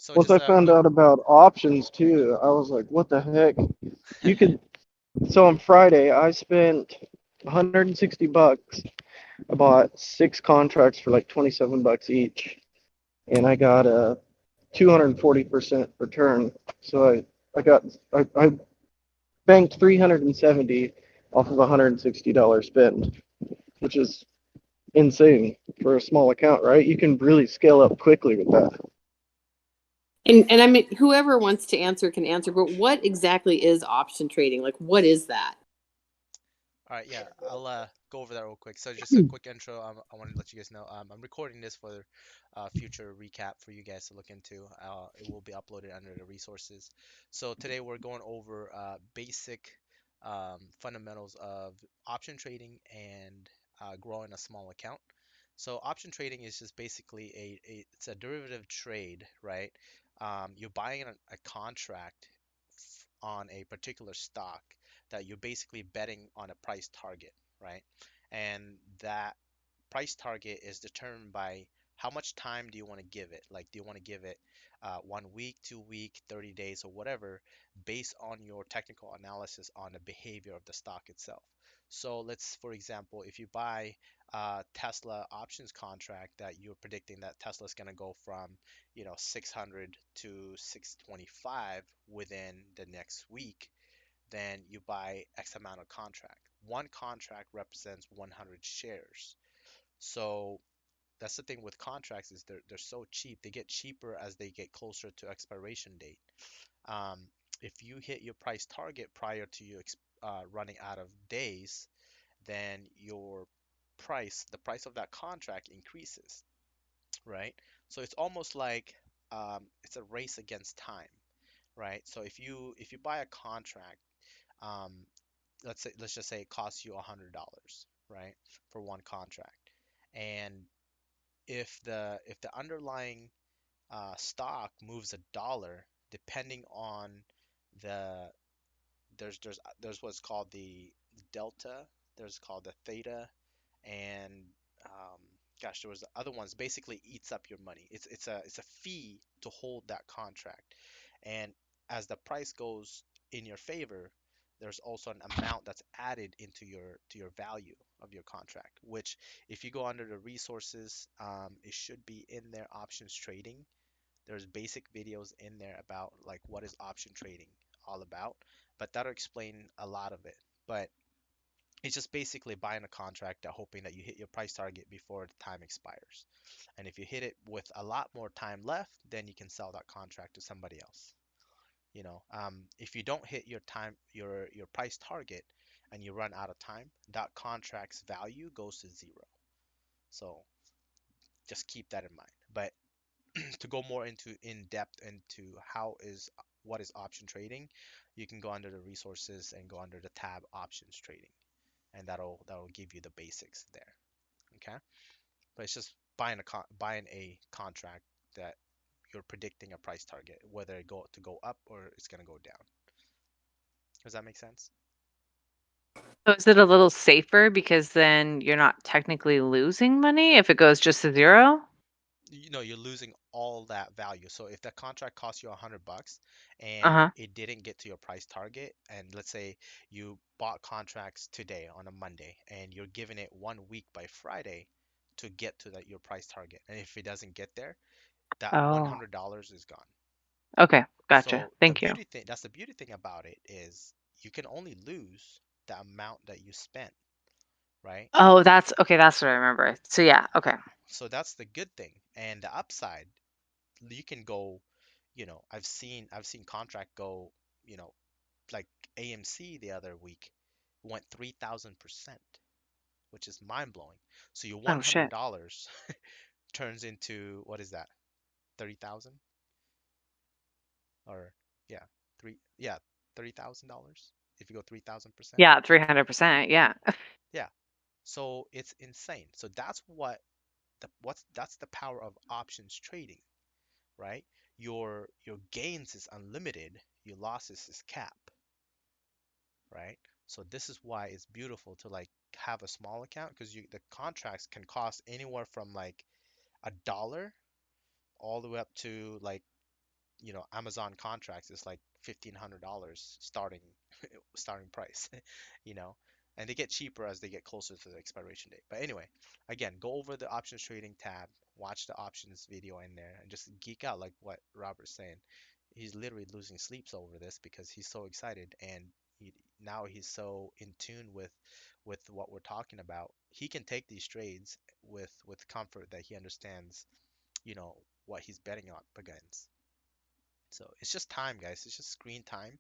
So Once just I a found quick. out about options too, I was like, what the heck? You could. So on Friday, I spent 160 bucks. I bought six contracts for like 27 bucks each, and I got a 240% return. So I banked 370 off of a $160 spend, which is insane for a small account, right? You can really scale up quickly with that. And I mean, whoever wants to answer can answer, but what exactly is option trading? Like, what is that? All right, yeah, I'll go over that real quick. So just a quick intro. I want to let you guys know I'm recording this for future recap for you guys to look into. It will be uploaded under the resources. So today we're going over basic fundamentals of option trading and growing a small account. So option trading is just basically it's a derivative trade, right? You're buying a contract on a particular stock that you're basically betting on a price target, right? And that price target is determined by how much time do you want to give it? Like, do you want to give it 1 week, 2 week, 30 days, or whatever, based on your technical analysis on the behavior of the stock itself. So let's, for example, if you buy a Tesla options contract that you're predicting that Tesla is going to go from, 600 to 625 within the next week, then you buy X amount of contract. One contract represents 100 shares. So that's the thing with contracts is they're so cheap. They get cheaper as they get closer to expiration date. Um, if you hit your price target prior to you running out of days, then the price of that contract increases, right? So it's almost like it's a race against time, right? So if you buy a contract, um, let's just say it costs you $100, right, for one contract, and if the underlying stock moves $1, depending on the there's what's called the delta, there's called the theta, and um, gosh, there was the other ones. Basically, eats up your money. It's a fee to hold that contract, and as the price goes in your favor, there's also an amount that's added into your value of your contract. Which, if you go under the resources, it should be in their options trading. There's basic videos in there about like what is option trading all about, but that'll explain a lot of it. But it's just basically buying a contract and hoping that you hit your price target before the time expires. And if you hit it with a lot more time left, then you can sell that contract to somebody else. If you don't hit your price target, and you run out of time, that contract's value goes to zero. So just keep that in mind. But to go more into in depth into what is option trading, you can go under the resources and go under the tab options trading, and that'll give you the basics there. Okay, but it's just buying a contract that you're predicting a price target, whether it go up or it's gonna go down. Does that make sense? So is it a little safer because then you're not technically losing money if it goes just to 0? You're losing all that value. So if the contract costs you $100 and Uh-huh. it didn't get to your price target, and let's say you bought contracts today on a Monday and you're giving it 1 week by Friday to get to your price target, and if it doesn't get there, that Oh, $100 is gone. okay. Gotcha. So Thank you. that's the beauty thing about it is you can only lose the amount that you spent, right? Oh, that's okay. That's what I remember. So yeah, okay. So that's the good thing. And the upside, you can go, I've seen contract go, you know, like AMC the other week went 3,000%, which is mind blowing. So your Oh shit. $100 turns into, what is that? 30,000, or yeah, yeah, $30,000 if you go 3,000%. Yeah, 300%. Yeah. Yeah. So it's insane. So that's the power of options trading, right? Your gains is unlimited, your losses is cap, right? So this is why it's beautiful to like have a small account, because the contracts can cost anywhere from like $1 all the way up to like Amazon contracts is like $1,500 starting price, you know, and they get cheaper as they get closer to the expiration date. But anyway, again, go over the options trading tab, watch the options video in there, and just geek out like what Robert's saying. He's literally losing sleeps over this because he's so excited, and now he's so in tune with what we're talking about. He can take these trades with comfort that he understands, you know, what he's betting up against. So it's just time, guys. It's just screen time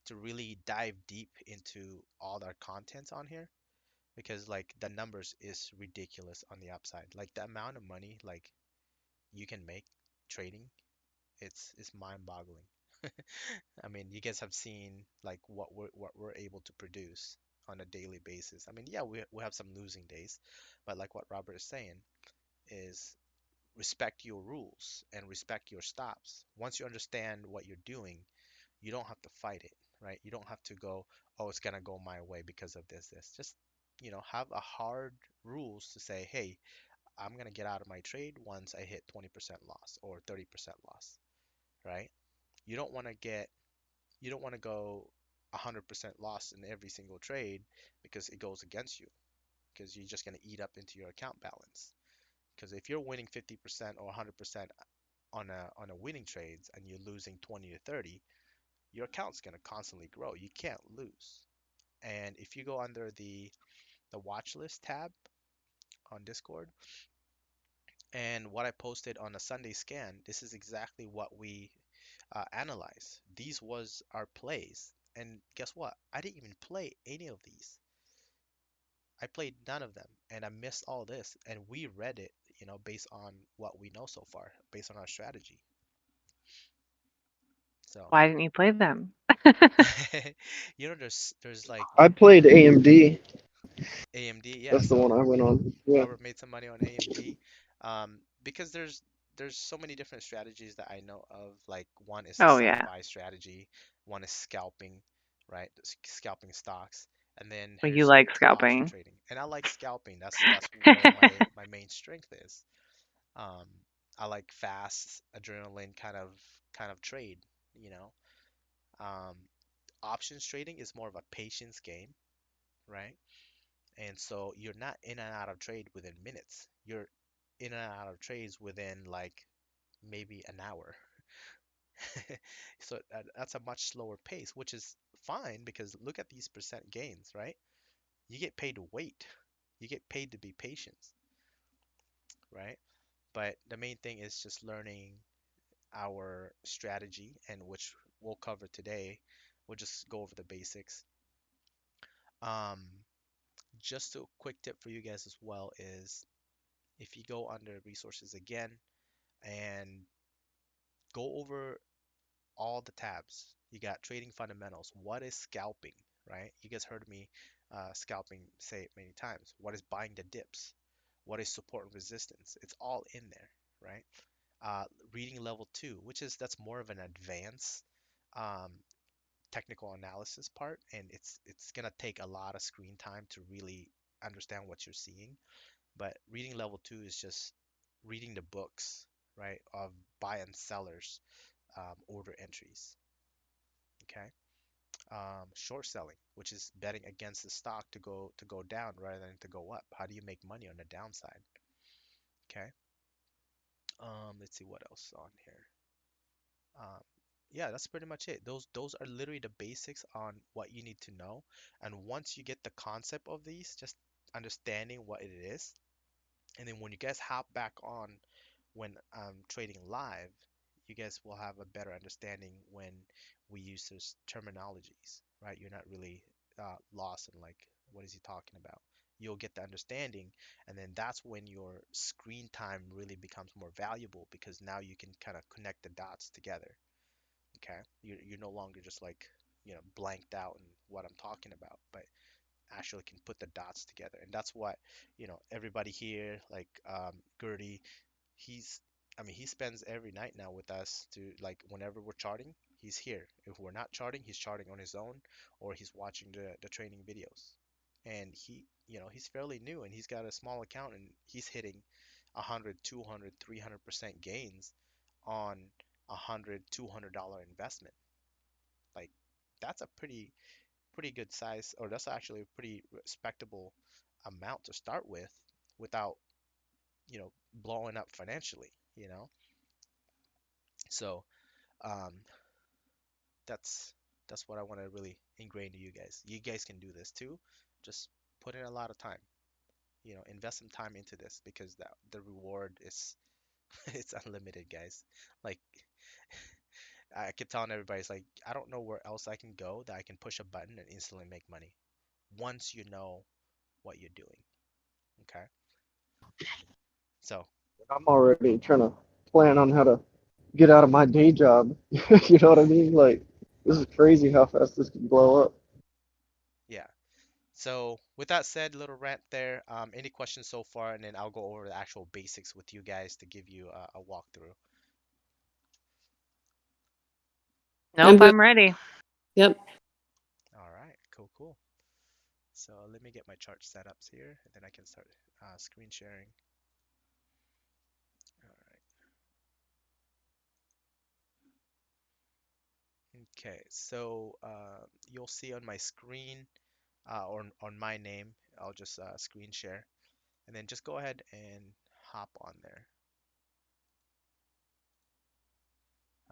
to really dive deep into all our contents on here, because like the numbers is ridiculous on the upside. Like the amount of money like you can make trading, it's mind-boggling. I mean, you guys have seen like what we're able to produce on a daily basis. I mean, yeah, we have some losing days, but like what Robert is saying is respect your rules and respect your stops. Once you understand what you're doing, you don't have to fight it, right? You don't have to go, oh, it's gonna go my way because of this. Just, have a hard rules to say, hey, I'm gonna get out of my trade once I hit 20% loss or 30% loss, right? You don't want to get, you don't want to go 100% loss in every single trade because it goes against you, because you're just gonna eat up into your account balance. Because if you're winning 50% or 100% on a winning trades and you're losing 20 to 30, your account's going to constantly grow. You can't lose. And if you go under the watch list tab on Discord and what I posted on a Sunday scan, this is exactly what we analyze. These was our plays. And guess what? I didn't even play any of these. I played none of them and I missed all this. And we read it, based on what we know so far, based on our strategy. So, Why didn't you play them? there's like I played AMD. AMD, yeah. That's the one So I went on. Yeah. Robert made some money on AMD, because there's so many different strategies that I know of. Like one is a Oh yeah. sell-buy strategy, one is scalping, right? Scalping stocks, and then Well, you there's like option scalping. trading. And I like scalping. That's where my main strength is. Um, I like fast adrenaline kind of trade, you know. Um, Options trading is more of a patience game, right? And so you're not in and out of trade within minutes. You're in and out of trades within like maybe an hour. So that's a much slower pace, which is fine because look at these percent gains, right? You get paid to wait. You get paid to be patient, right? But the main thing is just learning our strategy, and which we'll cover today. We'll just go over the basics. Um, just a quick tip for you guys as well is if you go under resources again and go over all the tabs. You got trading fundamentals. What is scalping, right? You guys heard me scalping say it many times. What is buying the dips? What is support and resistance? It's all in there, right? Reading level two, which is that's more of an advanced um, technical analysis part, and it's gonna take a lot of screen time to really understand what you're seeing. But reading level two is just reading the books, right, of buy and sellers order entries. Okay. Short selling, which is betting against the stock to go down rather than to go up. How do you make money on the downside? Okay. Let's see what else on here. Um, yeah, that's pretty much it. Those are literally the basics on what you need to know. And once you get the concept of these, just understanding what it is, and then when you guys hop back on when trading live, you guys will have a better understanding when we use those terminologies, right? You're not really lost in like, what is he talking about? You'll get the understanding, and then that's when your screen time really becomes more valuable because now you can kind of connect the dots together. Okay, you're no longer just like blanked out in what I'm talking about, but actually can put the dots together. And that's what everybody here, like Gertie, he's I mean he spends every night now with us to like whenever we're charting, he's here. If we're not charting, he's charting on his own or he's watching the training videos. And he's fairly new and he's got a small account and he's hitting 100, 200, 300% gains on $100, $200 investment. Like that's a pretty good size, or that's actually a pretty respectable amount to start with without, blowing up financially. So um, that's that's what I want to really ingrain to you guys. You guys can do this too. Just put in a lot of time. Invest some time into this because the reward is it's unlimited, guys. Like I keep telling everybody, it's like I don't know where else I can go that I can push a button and instantly make money once you know what you're doing. Okay. So I'm already trying to plan on how to get out of my day job. You know what I mean? Like, this is crazy how fast this can blow up. yeah. So with that said, little rant there. Any questions so far, and then I'll go over the actual basics with you guys to give you a walkthrough. I'm Nope, good. I'm ready. Yep. All right, cool, cool. So let me get my chart setups here, and then I can start screen sharing. All right. Okay, so you'll see on my screen, or on my name, I'll just screen share, and then just go ahead and hop on there.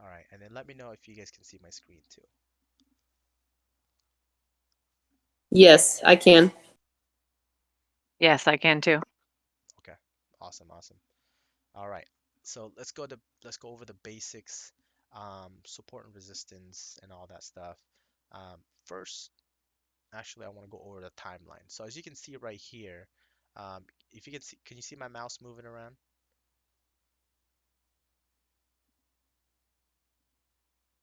All right, and then let me know if you guys can see my screen too. Yes, I can. Yes, I can too. Okay, awesome, awesome. All right, so let's go over the basics, support and resistance and all that stuff. First, actually, I want to go over the timeline. So as you can see right here, if you can you see my mouse moving around?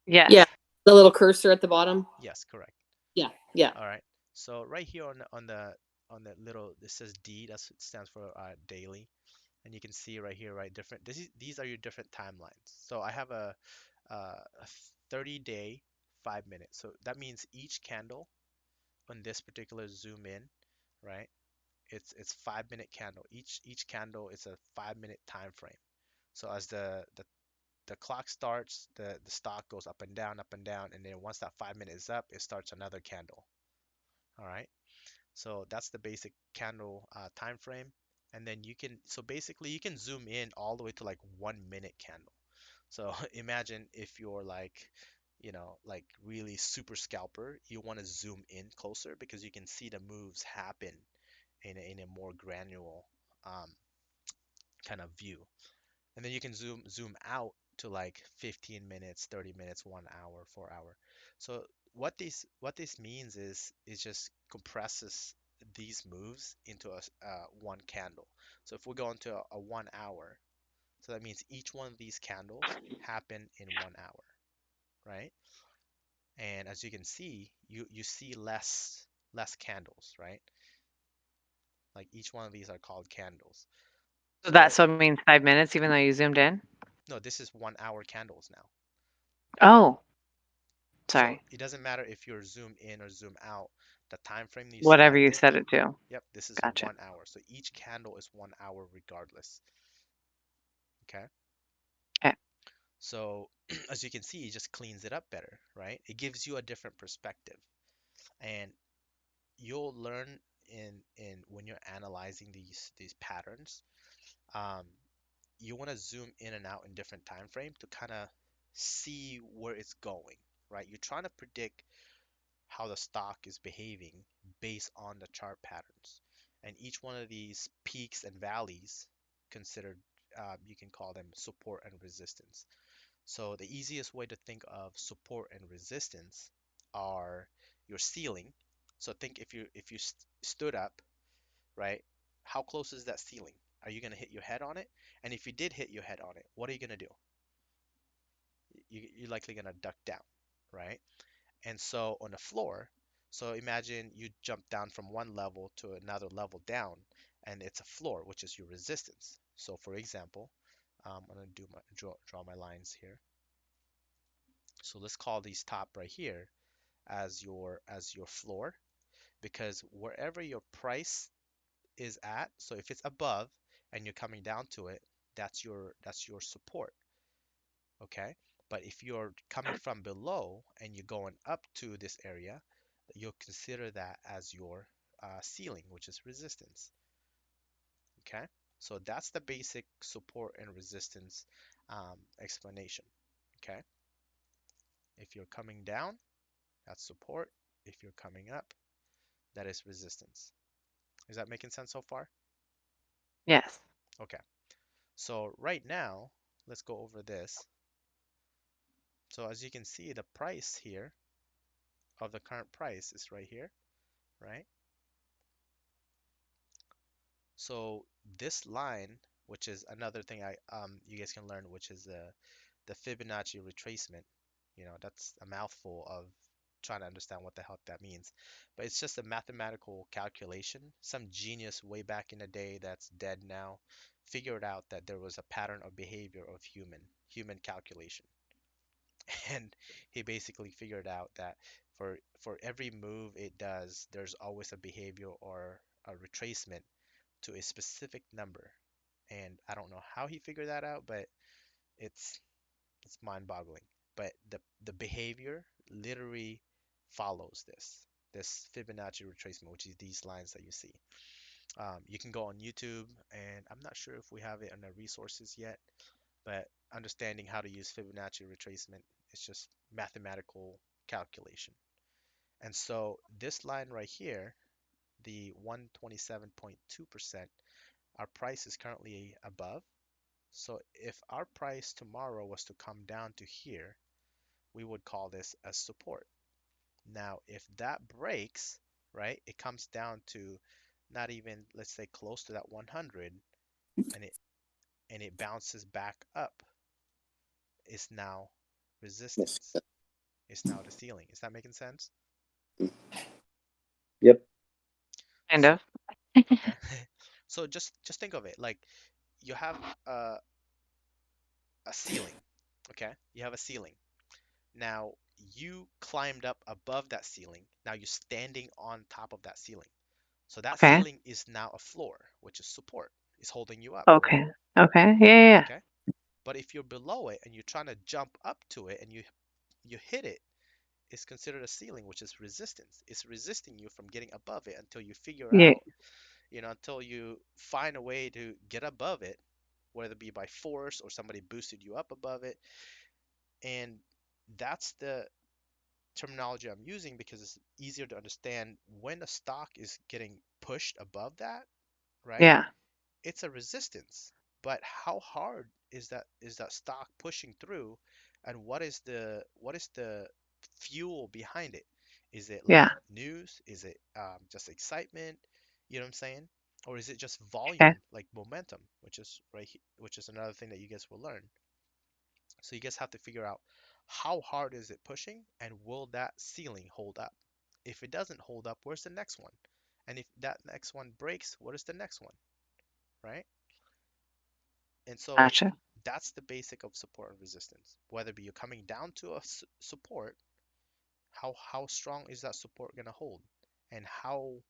Yeah. Yes. The little cursor at the bottom. Yes, correct. Yeah. Yeah. All right. So right here on the little, this says D. That's it stands for daily, and you can see right here, right, these are your different timelines. So I have a 30-day, 5 minutes. So that means each candle on this particular zoom in, right? It's 5 minute candle. Each candle is a 5 minute time frame. So as the clock starts, the stock goes up and down, and then once that 5 minutes is up, it starts another candle. All right. So that's the basic candle time frame. And then so basically you can zoom in all the way to like 1 minute candle. So imagine if you're like really super scalper, you want to zoom in closer because you can see the moves happen in a more granular um, kind of view. And then you can zoom out to like 15 minutes, 30 minutes, 1 hour, 4 hour. So what this means is just compresses these moves into one candle. So if we go into a 1 hour, so that means each one of these candles happen in 1 hour, right? And as you can see, you see less candles, right? Like each one of these are called candles. So that So still means 5 minutes, even though you zoomed in? no, this is 1 hour candles now. Oh, So sorry. it doesn't matter if you're zoom in or zoom out. The time frame that you Whatever you selected, set it to. yep, this is Gotcha. 1 hour. So each candle is 1 hour regardless. Okay. Okay. So as you can see, it just cleans it up better, right? It gives you a different perspective. And you'll learn in when you're analyzing these patterns, um, you want to zoom in and out in different time frame to kind of see where it's going, right? You're trying to predict how the stock is behaving based on the chart patterns. And each one of these peaks and valleys considered, you can call them support and resistance. So the easiest way to think of support and resistance are your ceiling. So think if you stood up, right? How close is that ceiling? Are you going to hit your head on it? And if you did hit your head on it, what are you going to do? You're likely going to duck down, right? And so on the floor, so imagine you jump down from one level to another level down, and it's a floor, which is your resistance. So for example, I'm going to draw my lines here. So let's call these top right here as your floor, because wherever your price is at, so if it's above and you're coming down to it, that's your support. Okay. But if you're coming from below and you're going up to this area, you'll consider that as your ceiling, which is resistance. Okay, so that's the basic support and resistance explanation. Okay, if you're coming down, that's support. If you're coming up, that is resistance. Is that making sense so far? Yes. Okay, so right now, let's go over this. So as you can see, the price here of the current price is right here, right? So this line, which is another thing you guys can learn, which is the Fibonacci retracement. You know, that's a mouthful of trying to understand what the hell that means. But it's just a mathematical calculation. Some genius way back in the day that's dead now figured out that there was a pattern of behavior of human calculation. And he basically figured out that for every move it does, there's always a behavior or a retracement to a specific number. And I don't know how he figured that out, but it's it's mind-boggling. But the behavior literally follows this Fibonacci retracement, which is these lines that you see. You can go on YouTube, and I'm not sure if we have it in the resources yet, but understanding how to use Fibonacci retracement is just mathematical calculation. And so this line right here, the 127.2%, our price is currently above. So if our price tomorrow was to come down to here, we would call this a support. Now, if that breaks, right, it comes down to not even, let's say, close to that 100, and it bounces back up, it's now Yes. resistance. It's now the ceiling. Is that making sense? Yep. Kind So, of. okay. So just think of it like you have a, a ceiling, okay? You have a ceiling. Now you climbed up above that ceiling. Now you're standing on top of that ceiling. So that Okay. ceiling is now a floor, which is support. It's holding you up, Okay. Okay. Yeah, yeah, yeah. okay? But if you're below it and you're trying to jump up to it and you hit it, it's considered a ceiling, which is resistance. It's resisting you from getting above it until you figure Yeah. out, until you find a way to get above it, whether it be by force or somebody boosted you up above it. And that's the terminology I'm using because it's easier to understand when a stock is getting pushed above that, right? Yeah. It's a resistance. But how hard is that stock pushing through, and what is the fuel behind it? Is it like Yeah. news? Is it just excitement? You know what I'm saying? Or is it just Okay. volume, like momentum, which is right here, which is another thing that you guys will learn. So you guys have to figure out how hard is it pushing and will that ceiling hold up? If it doesn't hold up, where's the next one? And if that next one breaks, what is the next one, right? And so Gotcha. that's the basic of support and resistance. Whether it be you're coming down to a support, how strong is that support going to hold? And how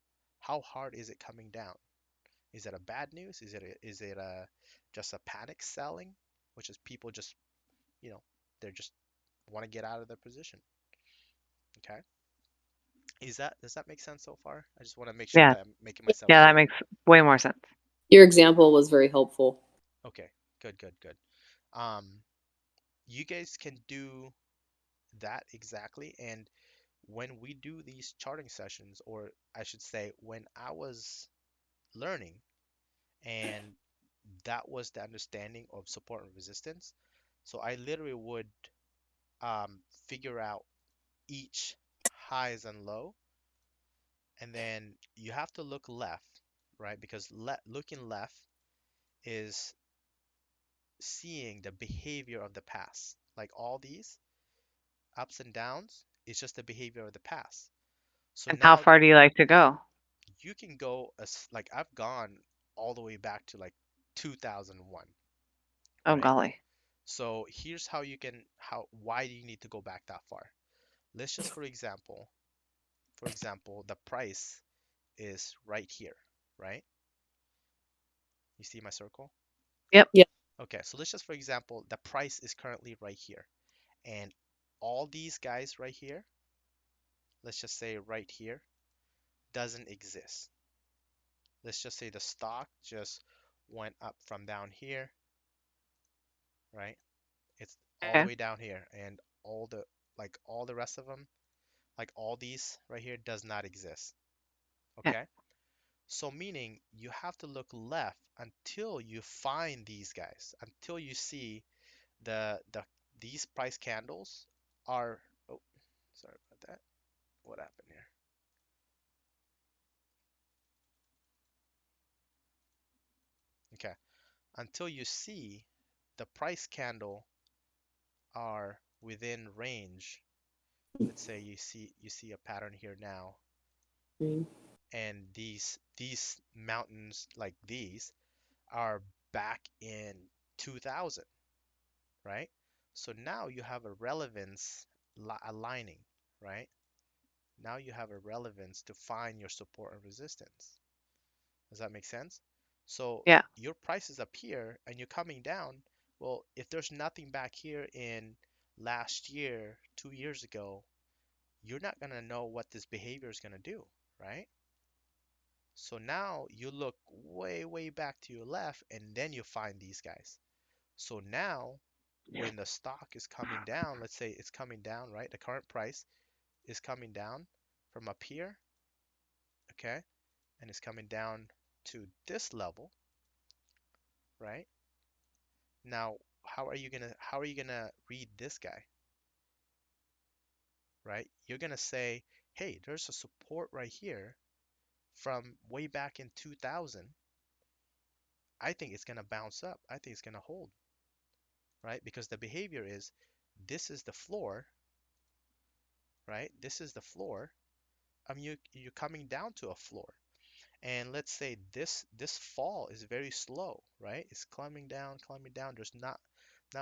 hard is it coming down? Is it a bad news? Is it just a panic selling, which is people just, you know, they're just want to get out of their position. Okay? Does that make sense so far? I just want to make sure Yeah. that I'm making myself Yeah, that clear. makes way more sense. Your example was very helpful. Okay, good, good, good. Um, you guys can do that exactly, and when we do these charting sessions, or I should say, when I was learning, and that was the understanding of support and resistance, so I literally would figure out each highs and low, and then you have to look left, right? Because looking left is seeing the behavior of the past. Like all these ups and downs, it's just the behavior of the past. So And how now far do you like to go? you can go as like I've gone all the way back to like 2001, Oh, right? golly. So here's how you can how why do you need to go back that far? Let's just for example, the price is right here, right? You see my circle? Yep. Yeah. Okay, so let's just for example, the price is currently right here. and all these guys right here, let's just say right here, doesn't exist. Let's just say the stock just went up from down here, right? It's all the Okay. way down here, and all the all the rest of them, like all these right here, does not exist. Yeah. Okay? So meaning you have to look left until you find these guys, until you see the these price candles are, oh, sorry about that. What happened here? Okay. Until you see the price candle are within range. Let's say you see a pattern here now, Mm. and these mountains like these are back in 2000, right? So now you have a relevance aligning, right? Now you have a relevance to find your support and resistance. Does that make sense? So Yeah. your price is up here and you're coming down. Well, if there's nothing back here in last year, 2 years ago, you're not gonna know what this behavior is gonna do, right? So now you look way, way back to your left and then you find these guys. So now when the stock is coming down, let's say it's coming down, right? The current price is coming down from up here, okay? And it's coming down to this level, right? Now, how are you gonna read this guy, right? You're gonna say, hey, there's a support right here from way back in 2000. I think it's gonna bounce up. I think it's gonna hold, right? Because the behavior is this is the floor, right? This is the floor. You're coming down to a floor. And let's say this fall is very slow, right? It's climbing down, climbing down. There's not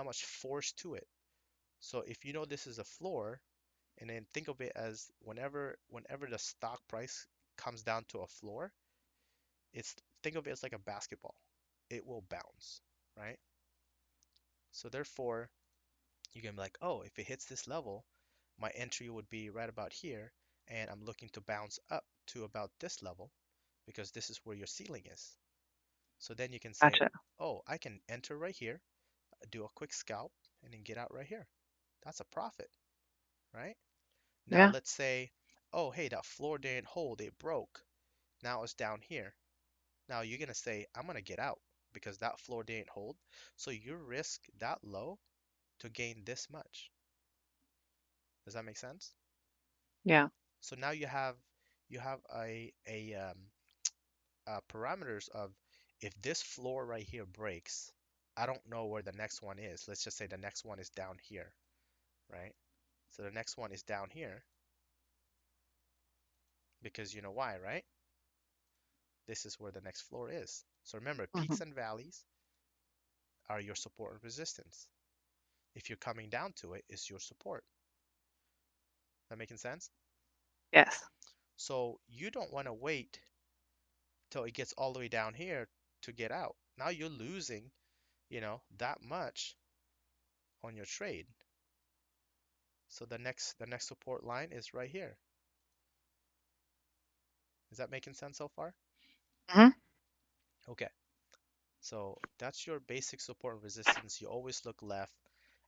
much force to it. So if you know this is a floor, and then think of it as whenever the stock price comes down to a floor, it's think of it as like a basketball. It will bounce, right? So therefore, you can be like, oh, if it hits this level, my entry would be right about here, and I'm looking to bounce up to about this level because this is where your ceiling is. So then you can say, Gotcha. oh, I can enter right here, do a quick scalp, and then get out right here. That's a profit, right? Now Yeah. let's say, oh, hey, that floor didn't hold, it broke. Now it's down here. Now you're gonna say, I'm gonna get out because that floor didn't hold. So you risk that low to gain this much. Does that make sense? Yeah. So now you have a parameters of if this floor right here breaks, I don't know where the next one is. Let's just say the next one is down here, right? So the next one is down here because you know why, right? This is where the next floor is. So remember, Hmm. peaks and valleys are your support and resistance. If you're coming down to it, it's your support. That making sense? Yes. So you don't want to wait till it gets all the way down here to get out. Now you're losing, that much on your trade. So the next support line is right here. Is that making sense so far? Hmm. Okay. So that's your basic support and resistance. You always look left,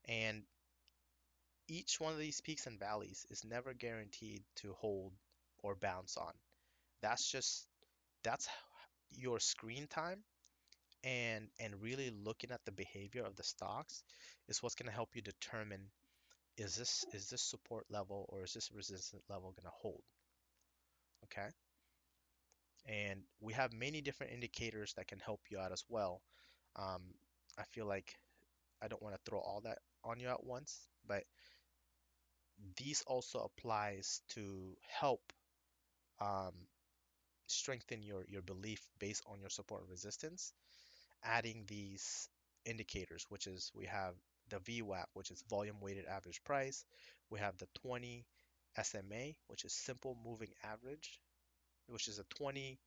and each one of these peaks and valleys is never guaranteed to hold or bounce on. That's just that's your screen time and really looking at the behavior of the stocks is what's going to help you determine is this support level or is this resistance level going to hold, okay? And we have many different indicators that can help you out as well. um, I feel like I don't want to throw all that on you at once, but these also applies to help um, strengthen your belief based on your support and resistance, adding these indicators, which is we have the VWAP, which is volume weighted average price. We have the 20 SMA, which is simple moving average, which is a 20.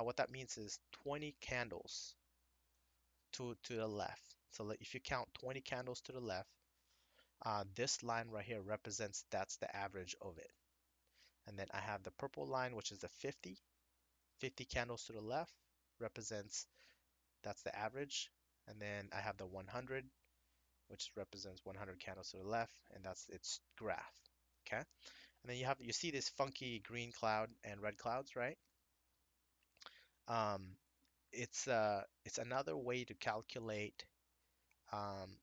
What that means is 20 candles to the left. So if you count 20 candles to the left, This line right here represents that's the average of it. And then I have the purple line, which is the 50. 50 candles to the left represents that's the average. And then I have the 100, which represents 100 candles to the left, and that's its graph. Okay. And then you see this funky green cloud and red clouds, right? Um, it's another way to calculate um,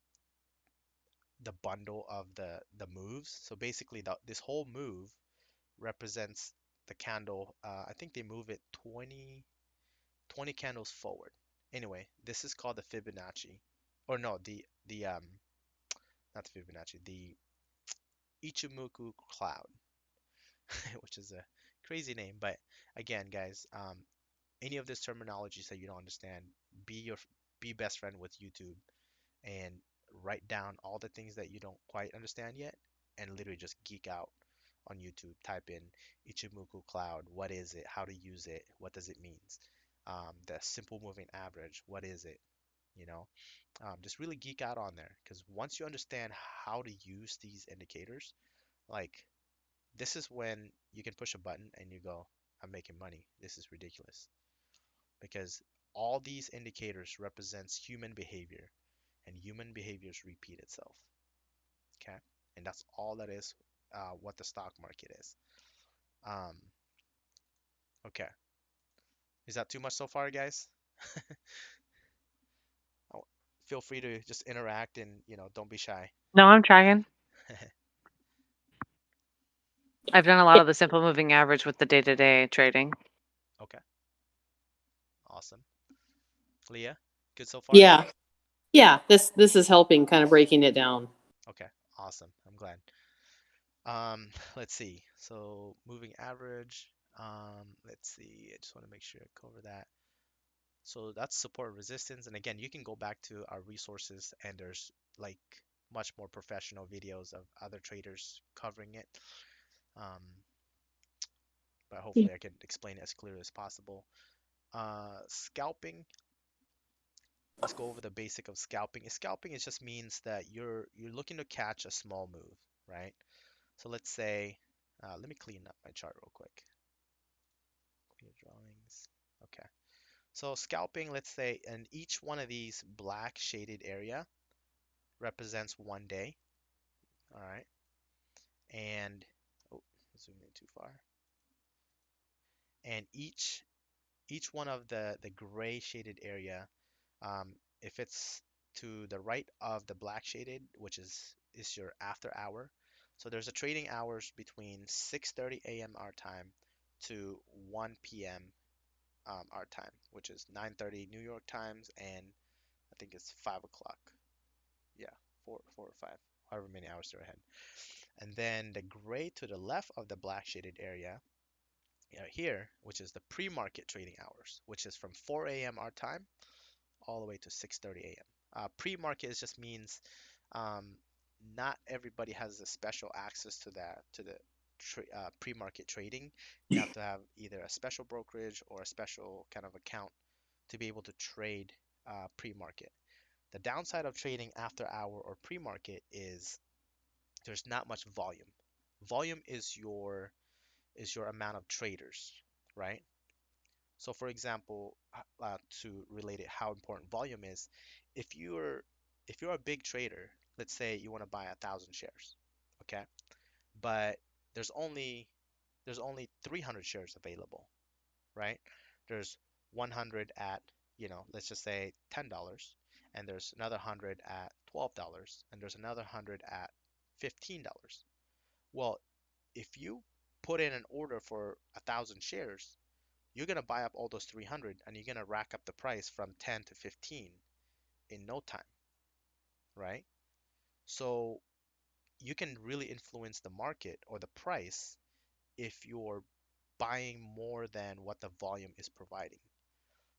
the bundle of the moves. So basically, this whole move represents the candle. I think they move it 20 candles forward. Anyway, this is called the Fibonacci, or no, the not the Fibonacci, the Ichimoku cloud, which is a crazy name. But again, guys, any of this terminologies that you don't understand, be your be best friend with YouTube and write down all the things that you don't quite understand yet, and literally just geek out on YouTube. Type in Ichimoku cloud. What is it? How to use it? What does it mean? The simple moving average. What is it? You know, just really geek out on there because once you understand how to use these indicators, like this is when you can push a button and you go, I'm making money. This is ridiculous because all these indicators represents human behavior and human behaviors repeat itself. Okay. And that's all that is what the stock market is. Um, okay. Is that too much so far, guys? Oh, feel free to just interact and, don't be shy. No, I'm trying. I've done a lot of the simple moving average with the day-to-day trading. Okay. Awesome. Leah, good so far? Yeah. Yeah. This is helping kind of breaking it down. Okay. Awesome. I'm glad. Let's see. So moving average. Let's see. I just want to make sure I cover that. So that's support and resistance. And again, you can go back to our resources and there's like much more professional videos of other traders covering it. Um, but hopefully I can explain it as clear as possible. Scalping. Let's go over the basic of scalping. Scalping it just means that you're looking to catch a small move, right? So let's say, let me clean up my chart real quick. Clear drawings. Okay. So scalping, let's say, and each one of these black shaded area represents one day. All right. And oh, zoom in too far. And each one of the gray shaded area, if it's to the right of the black shaded, which is your after hour. So there's a trading hours between 6:30 a.m. our time to 1 p.m. Our time, which is 9:30 New York times, and I think it's 5 o'clock. Yeah, four or five, however many hours they're ahead. And then the gray to the left of the black shaded area, here, which is the pre-market trading hours, which is from 4 a.m. our time all the way to 6:30 a.m. Pre-market just means um, not everybody has a special access to that to the pre-market trading. You have to have either a special brokerage or a special kind of account to be able to trade pre-market. The downside of trading after hour or pre-market is there's not much volume. Volume is your amount of traders, right? So for example, to relate it how important volume is, if you're if you're a big trader, let's say you want to buy 1,000 shares, okay? But there's only there's only 300 shares available, right? There's 100 at, let's just say $10, and there's another 100 at $12, and there's another 100 at $15. Well, if you put in an order for 1,000 shares, you're going to buy up all those 300 and you're going to rack up the price from 10 to 15 in no time, right? So you can really influence the market or the price if you're buying more than what the volume is providing.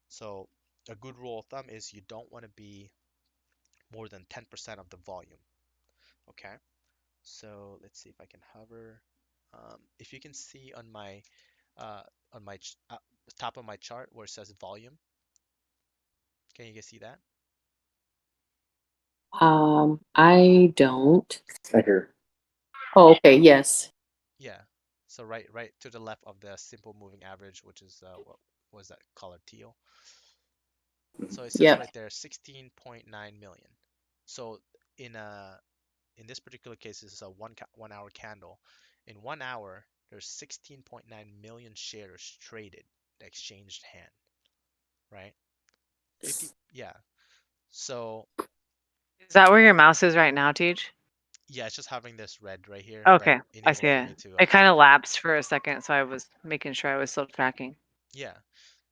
So a good rule of thumb is you don't want to be more than 10% of the volume, okay? So let's see if I can hover. If you can see uh, on my top of my chart where it says volume, can you guys see that? I don't. I hear. Oh, okay, yes. Yeah. So right to the left of the simple moving average, which is what was that color teal? So it says Yep. right there 16.9 million. So in a in this particular case, this is a 1 hour candle. In 1 hour, there's 16.9 million shares traded, exchanged hand, right? 50, yeah. So Is that where your mouse is right now, Teach? yeah, it's just having this red right here that Okay, I see enables it. me to It kind count. of lapsed for a second, so I was making sure I was still tracking. Yeah.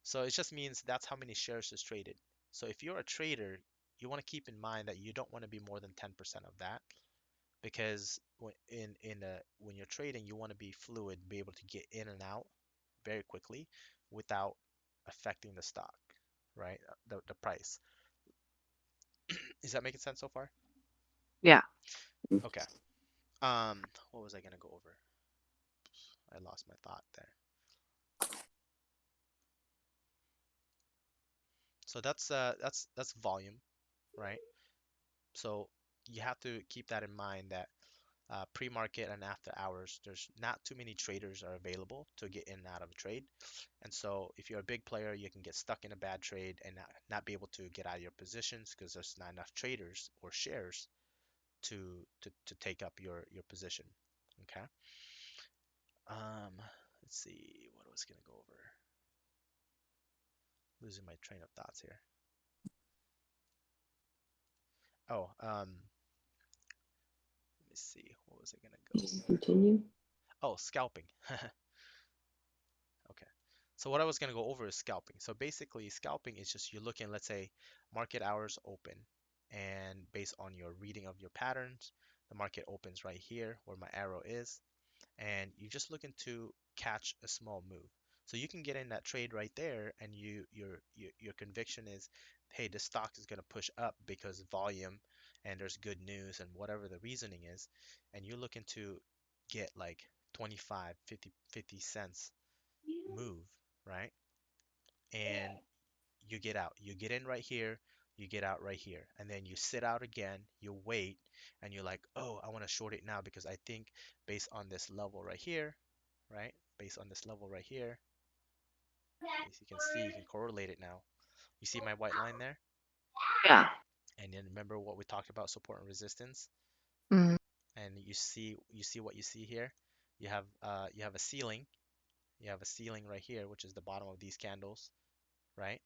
So it just means that's how many shares is traded. So if you're a trader, you want to keep in mind that you don't want to be more than 10% of that because when you're trading, you want to be fluid, be able to get in and out very quickly without affecting the stock, right? The price. Is that making sense so far? Yeah. Okay. What was I gonna go over? I lost my thought there. So that's volume, right? So you have to keep that in mind that pre-market and after hours, there's not too many traders are available to get in and out of a trade. And so if you're a big player, you can get stuck in a bad trade and not be able to get out of your positions because there's not enough traders or shares to take up your position. Okay. Um, let's see what I was gonna go over. Losing my train of thoughts here. Oh, let me see. What was I gonna go over? Continue. Oh, scalping. Okay. So what I was going to go over is scalping. So basically, scalping is just you're looking, let's say, market hours open, and based on your reading of your patterns, the market opens right here where my arrow is, and you're just looking to catch a small move. So you can get in that trade right there, and your conviction is, hey, this stock is going to push up because volume and there's good news and whatever the reasoning is, and you're looking to get like 25, 50 cents move, right? And you get out. You get in right here, you get out right here, and then you sit out again, you wait, and you're like, oh, I want to short it now because I think based on this level right here, right? Based on this level right here, as you can see, you can correlate it now. You see my white line there? Yeah. And then remember what we talked about support and resistance? Mhm. And you see what you see here? You have a ceiling. You have a ceiling right here, which is the bottom of these candles, right?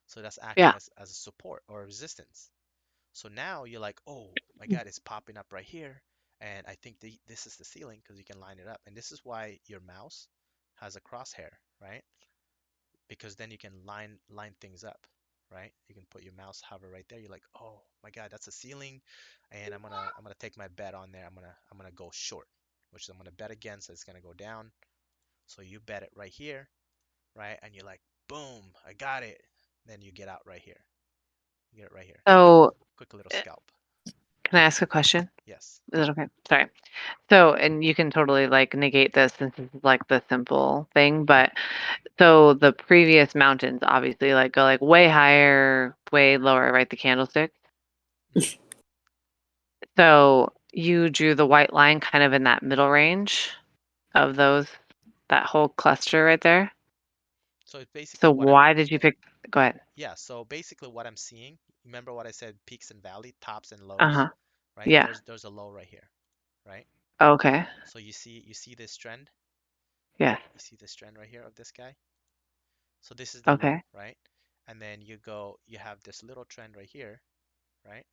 So that's acting Yeah. as a support or a resistance. So now you're like, oh my God, it's popping up right here. And I think this is the ceiling because you can line it up. And this is why your mouse has a crosshair, right? Because then you can line things up, right? You can put your mouse hover right there. You're like, oh my God, that's a ceiling. And I'm gonna take my bet on there. I'm gonna go short, which is I'm gonna bet against so it's gonna go down. So you bet it right here, right? And you're like, boom, I got it. Then you get out right here. You get it right here. So, Quick little uh, scalp. can I ask a question? Yes. Is it okay? Sorry. So, and you can totally like negate this since this is like the simple thing, but so the previous mountains obviously like go like way higher, way lower, right? The candlestick. Mhm. So you drew the white line kind of in that middle range of those, that whole cluster right there. So it's basically So what I'm, why did you pick? Go ahead. yeah, so basically what I'm seeing, remember what I said, peaks and valley, tops and lows, Uh-huh. right? Yeah. There's a low right here, right? Okay. So you see this trend? Yes. You see this trend right here of this guy? So this is the low, Okay. right? And then you have this little trend right here, right?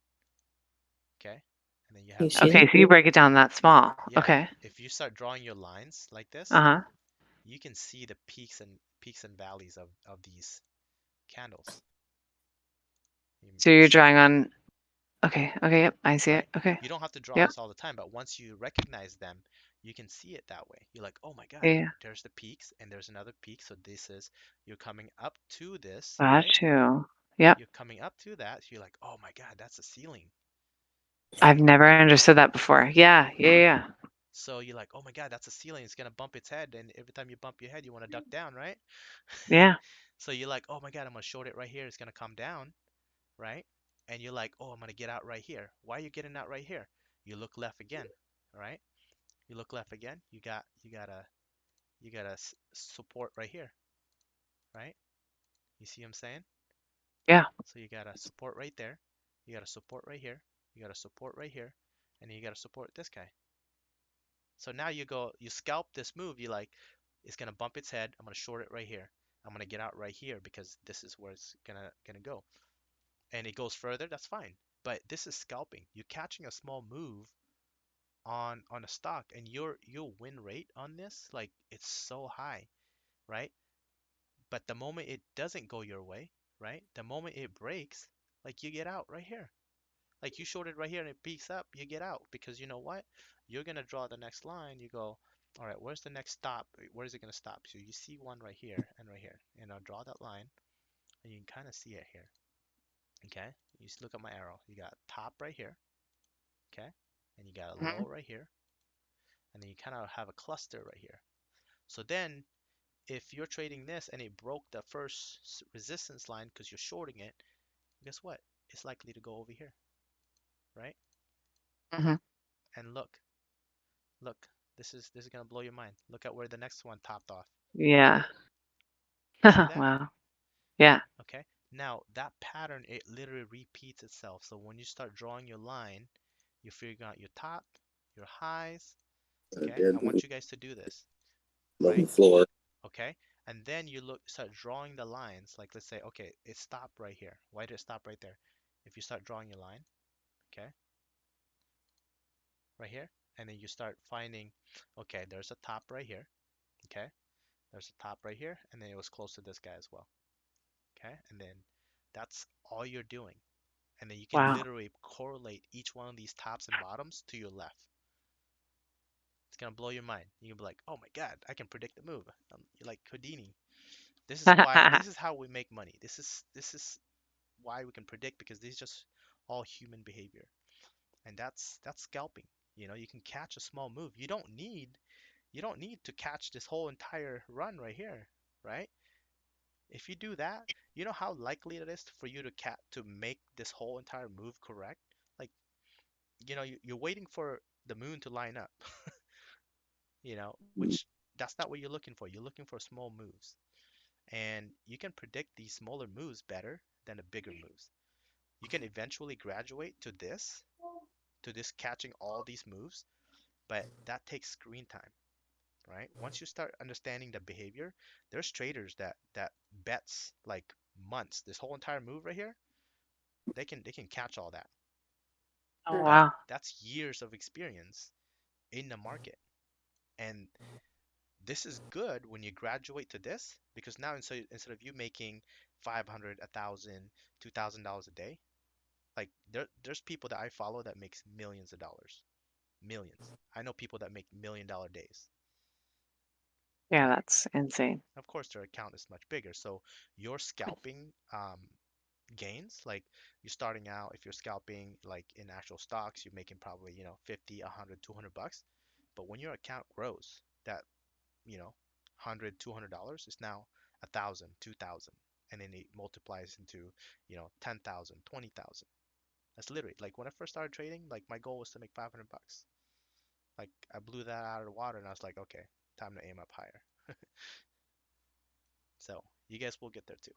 Okay? And then you You have see this, Okay. it? So you break it down that small. yeah. Okay. If you start drawing your lines like this, Uh-huh. you can see the peaks and valleys of these candles. So You you're see it? drawing on. Okay. Okay. Yep. I see it. Right? Okay. You don't have to draw Yep. this all the time, but once you recognize them, you can see it that way. You're like, oh my God, Yeah. there's the peaks and there's another peak. So you're coming up to this, right? Got you. Yep. You're coming up to that. So you're like, oh my God, that's a ceiling. I've And never understood that before. Yeah. Yeah. Yeah. so you're like, oh my God, that's a ceiling. It's going to bump its head. And every time you bump your head, you want to duck down, right? Yeah. So you're like, oh my God, I'm going to short it right here. It's going to come down, right? and you're like, oh, I'm gonna get out right here. Why are you getting out right here? You look left again, all right? You look left again. You got a support right here, right? You see what I'm saying? Yeah. So you got a support right there. You got a support right here. You got a support right here, and then you got to support this guy. So now you scalp this move. You like, it's gonna bump its head. I'm gonna short it right here. I'm gonna get out right here because this is where it's gonna go. And it goes further. That's fine. But this is scalping. You're catching a small move on a stock, and your win rate on this, like it's so high, right? But the moment it doesn't go your way, right? The moment it breaks, like you get out right here. Like you shorted right here and it peaks up, you get out because you know what? You're gonna draw the next line. You go, all right, where's the next stop? Where is it gonna stop? So you see one right here and right here, and I'll draw that line, and you can kind of see it here. Okay, you just look at my arrow. You got top right here, okay, and you got a Mhm. low right here, and then you kind of have a cluster right here. So then, if you're trading this and it broke the first resistance line because you're shorting it, guess what? It's likely to go over here, right? Mhm. And look, this is gonna blow your mind. Look at where the next one topped off. Yeah. You see that? Wow. Yeah. Okay. Now that pattern, it literally repeats itself. So when you start drawing your line, you figure out your top, your highs. Okay. I want you guys to do this, right? Okay. And then you start drawing the lines. Like let's say, okay, it stopped right here. Why did it stop right there? If you start drawing your line, okay, right here, and then you start finding, okay, there's a top right here. Okay. There's a top right here, and then it was close to this guy as well. Okay. And then that's all you're doing. And then you can Wow. literally correlate each one of these tops and bottoms to your left. It's gonna blow your mind. You can be like, "Oh my God, I can predict the move." You're like Houdini. This is why. This is how we make money. This is why we can predict because this is just all human behavior, and that's scalping. You can catch a small move. You don't need to catch this whole entire run right here, right? If you do that, you know how likely it is for you to make this whole entire move correct? Like, you're waiting for the moon to line up, which that's not what you're looking for. You're looking for small moves. And you can predict these smaller moves better than the bigger moves. You can eventually graduate to this catching all these moves, but that takes screen time, right? Once you start understanding the behavior, there's traders that bets like months. This whole entire move right here, they can catch all that. Oh But wow. that's years of experience in the market. And this is good when you graduate to this because now instead of you making 500, 1,000, $2,000 a day, like there's people that I follow that makes millions of dollars, millions. I know people that make $1 million days. Yeah, Okay, that's insane. of course their account is much bigger. So your scalping gains, like you're starting out, if you're scalping like in actual stocks, you're making probably 50, 100, $200. But when your account grows, that 100, $200 is now 1,000, 2,000, and then it multiplies into 10,000, 20,000. That's literally like when I first started trading, like my goal was to make $500. Like I blew that out of the water and I was like, okay, time to aim up higher. So you guys will get there too.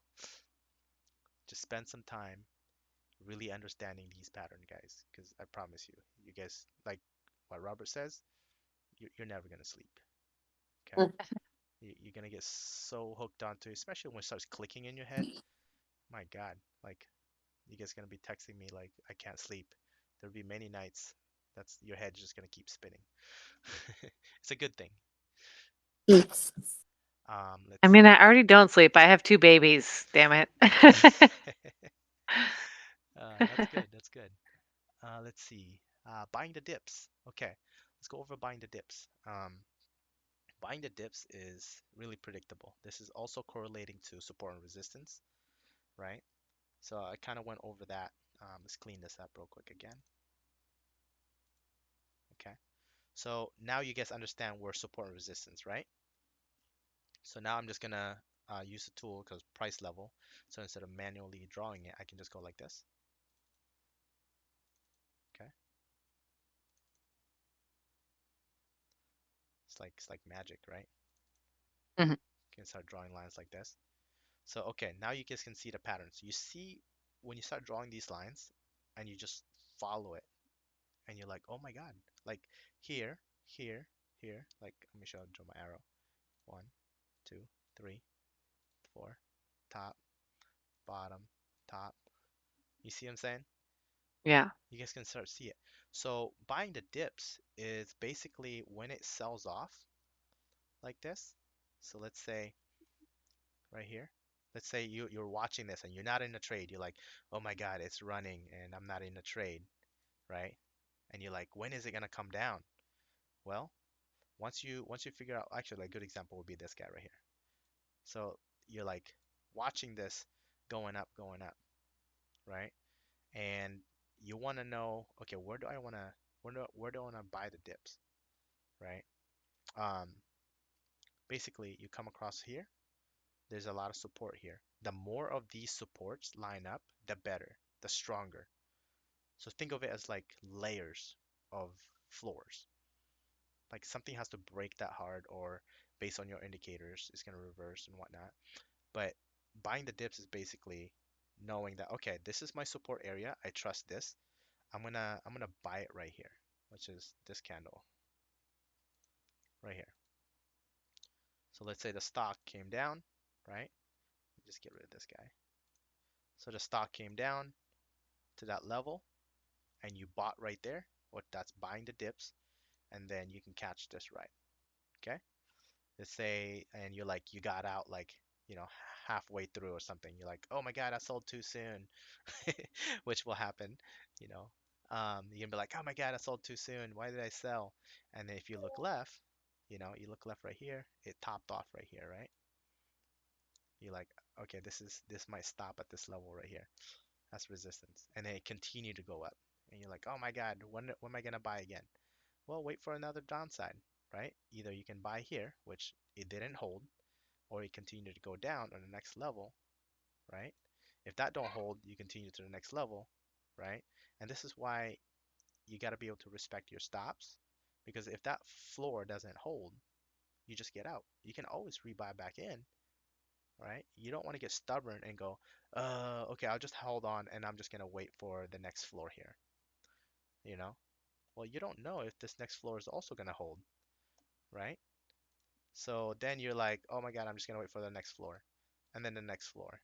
Just spend some time really understanding these patterns, guys, because I promise you, you guys, like what Robert says, you're never gonna sleep. Okay, you're gonna get so hooked onto it, especially when it starts clicking in your head. My God, like you guys gonna be texting me like I can't sleep. There'll be many nights that's your head's just gonna keep spinning. It's a good thing. I Let's mean, I see. already don't sleep. I have two babies. Damn it. That's good. That's good. Let's see. Buying the dips. Okay, let's go over buying the dips. Buying the dips is really predictable. This is also correlating to support and resistance, right? So I kind of went over that. Let's clean this up real quick again. Okay. So now you guys understand where support and resistance, right? So now I'm just gonna use the tool because price level. So instead of manually drawing it, I can just go like this. It's like magic, right? Mhm. You can start drawing lines like this. So okay, now you guys can see the patterns. You see when you start drawing these lines and you just follow it and you're like, oh my God, like here, here, here, like let me draw my arrow. One, two, three, four, top, bottom, top. You see what I'm saying? Yeah. You guys can start to see it. So buying the dips is basically when it sells off like this. So let's say right here. Let's say you're watching this and you're not in a trade. You're like, oh my God, it's running and I'm not in a trade, right? And you're like, when is it gonna come down? Well, once you figure out, actually, a good example would be this guy right here. So you're like watching this going up, right? And you want to know, okay, where do I want to buy the dips, right? Um, Basically, you come across here. There's a lot of support here. The more of these supports line up, the better, the stronger. So think of it as like layers of floors. Like something has to break that hard, or based on your indicators, it's going to reverse and whatnot. But buying the dips is basically knowing that, okay, this is my support area. I trust this. I'm gonna buy it right here, which is this candle right here. So let's say the stock came down, right? Just get rid of this guy. So the stock came down to that level and you bought right there. What that's buying the dips, and then you can catch this right. Okay? Let's say and you're like you got out like, you know, halfway through or something. You're like, "Oh my God, I sold too soon." Which will happen, you know. You can be like, "Oh my God, I sold too soon. Why did I sell?" And then if you look left, you look left right here, it topped off right here, right? You're like, "Okay, this might stop at this level right here. That's resistance." And then it continued to go up. And you're like, "Oh my God, when am I gonna buy again?" Well, wait for another downside, right? Either you can buy here, which it didn't hold, or it continued to go down on the next level, right? If that don't hold, you continue to the next level, right? And this is why you got to be able to respect your stops, because if that floor doesn't hold, you just get out. You can always rebuy back in, right? You don't want to get stubborn and go, okay, I'll just hold on and I'm just gonna wait for the next floor here, you know? Well, you don't know if this next floor is also gonna hold, right? So then you're like, oh my God, I'm just gonna wait for the next floor, and then the next floor,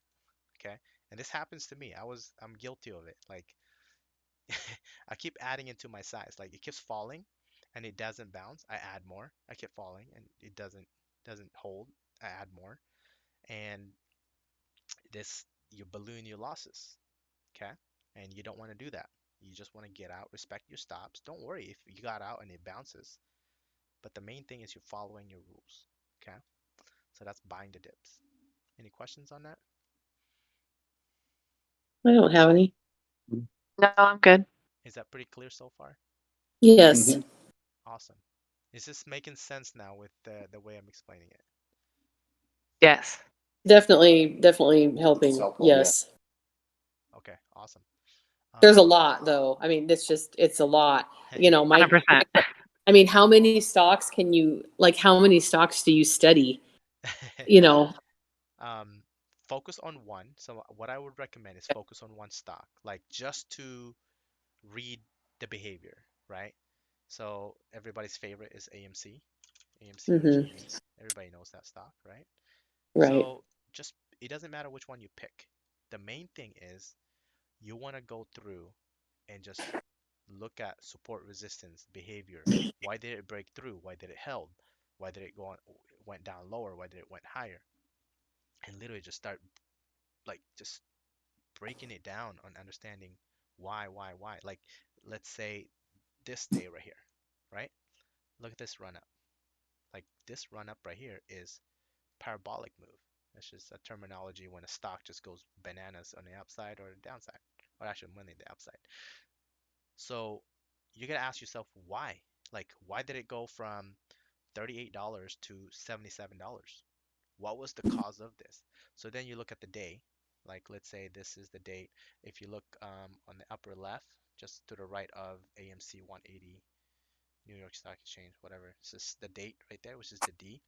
okay? And this happens to me. I'm guilty of it. Like I keep adding into my size. Like it keeps falling and it doesn't bounce. I add more. I keep falling and it doesn't hold. I add more. And this you balloon your losses. Okay? And you don't want to do that. You just want to get out, respect your stops. Don't worry if you got out and it bounces. But the main thing is you're following your rules. Okay? So that's buying the dips. Any questions on that? I don't have any. No, I'm good. Is that pretty clear so far? Yes, Awesome. Is this making sense now with the way I'm explaining it? Yes. definitely helping. Yes. Okay, awesome. There's a Um, lot though. I mean, it's a lot. My 100%. I mean, how many stocks can you like how many stocks do you study? You know. um, focus on one. So what I would recommend is focus on one stock, like just to read the behavior, right? So everybody's favorite is AMC, AMC or Mhm. GV. Everybody knows that stock, right? Right. So just it doesn't matter which one you pick. The main thing is you want to go through and just look at support resistance behavior. Why did it break through? Why did it held? Why did it went down lower? Why did it went higher? And literally just start like just breaking it down on understanding why. Like let's say this day right here, right? Look at this run up. Like this run up right here is parabolic move. That's just a terminology when a stock just goes bananas on the upside or the downside, or actually mainly the upside. So you gotta ask yourself why. Like why did it go from $38 to $77? What was the cause of this? So then you look at the day. Like let's say this is the date. If you look on the upper left, just to the right of AMC 180, New York Stock Exchange, whatever. It's just the date right there, which is the D.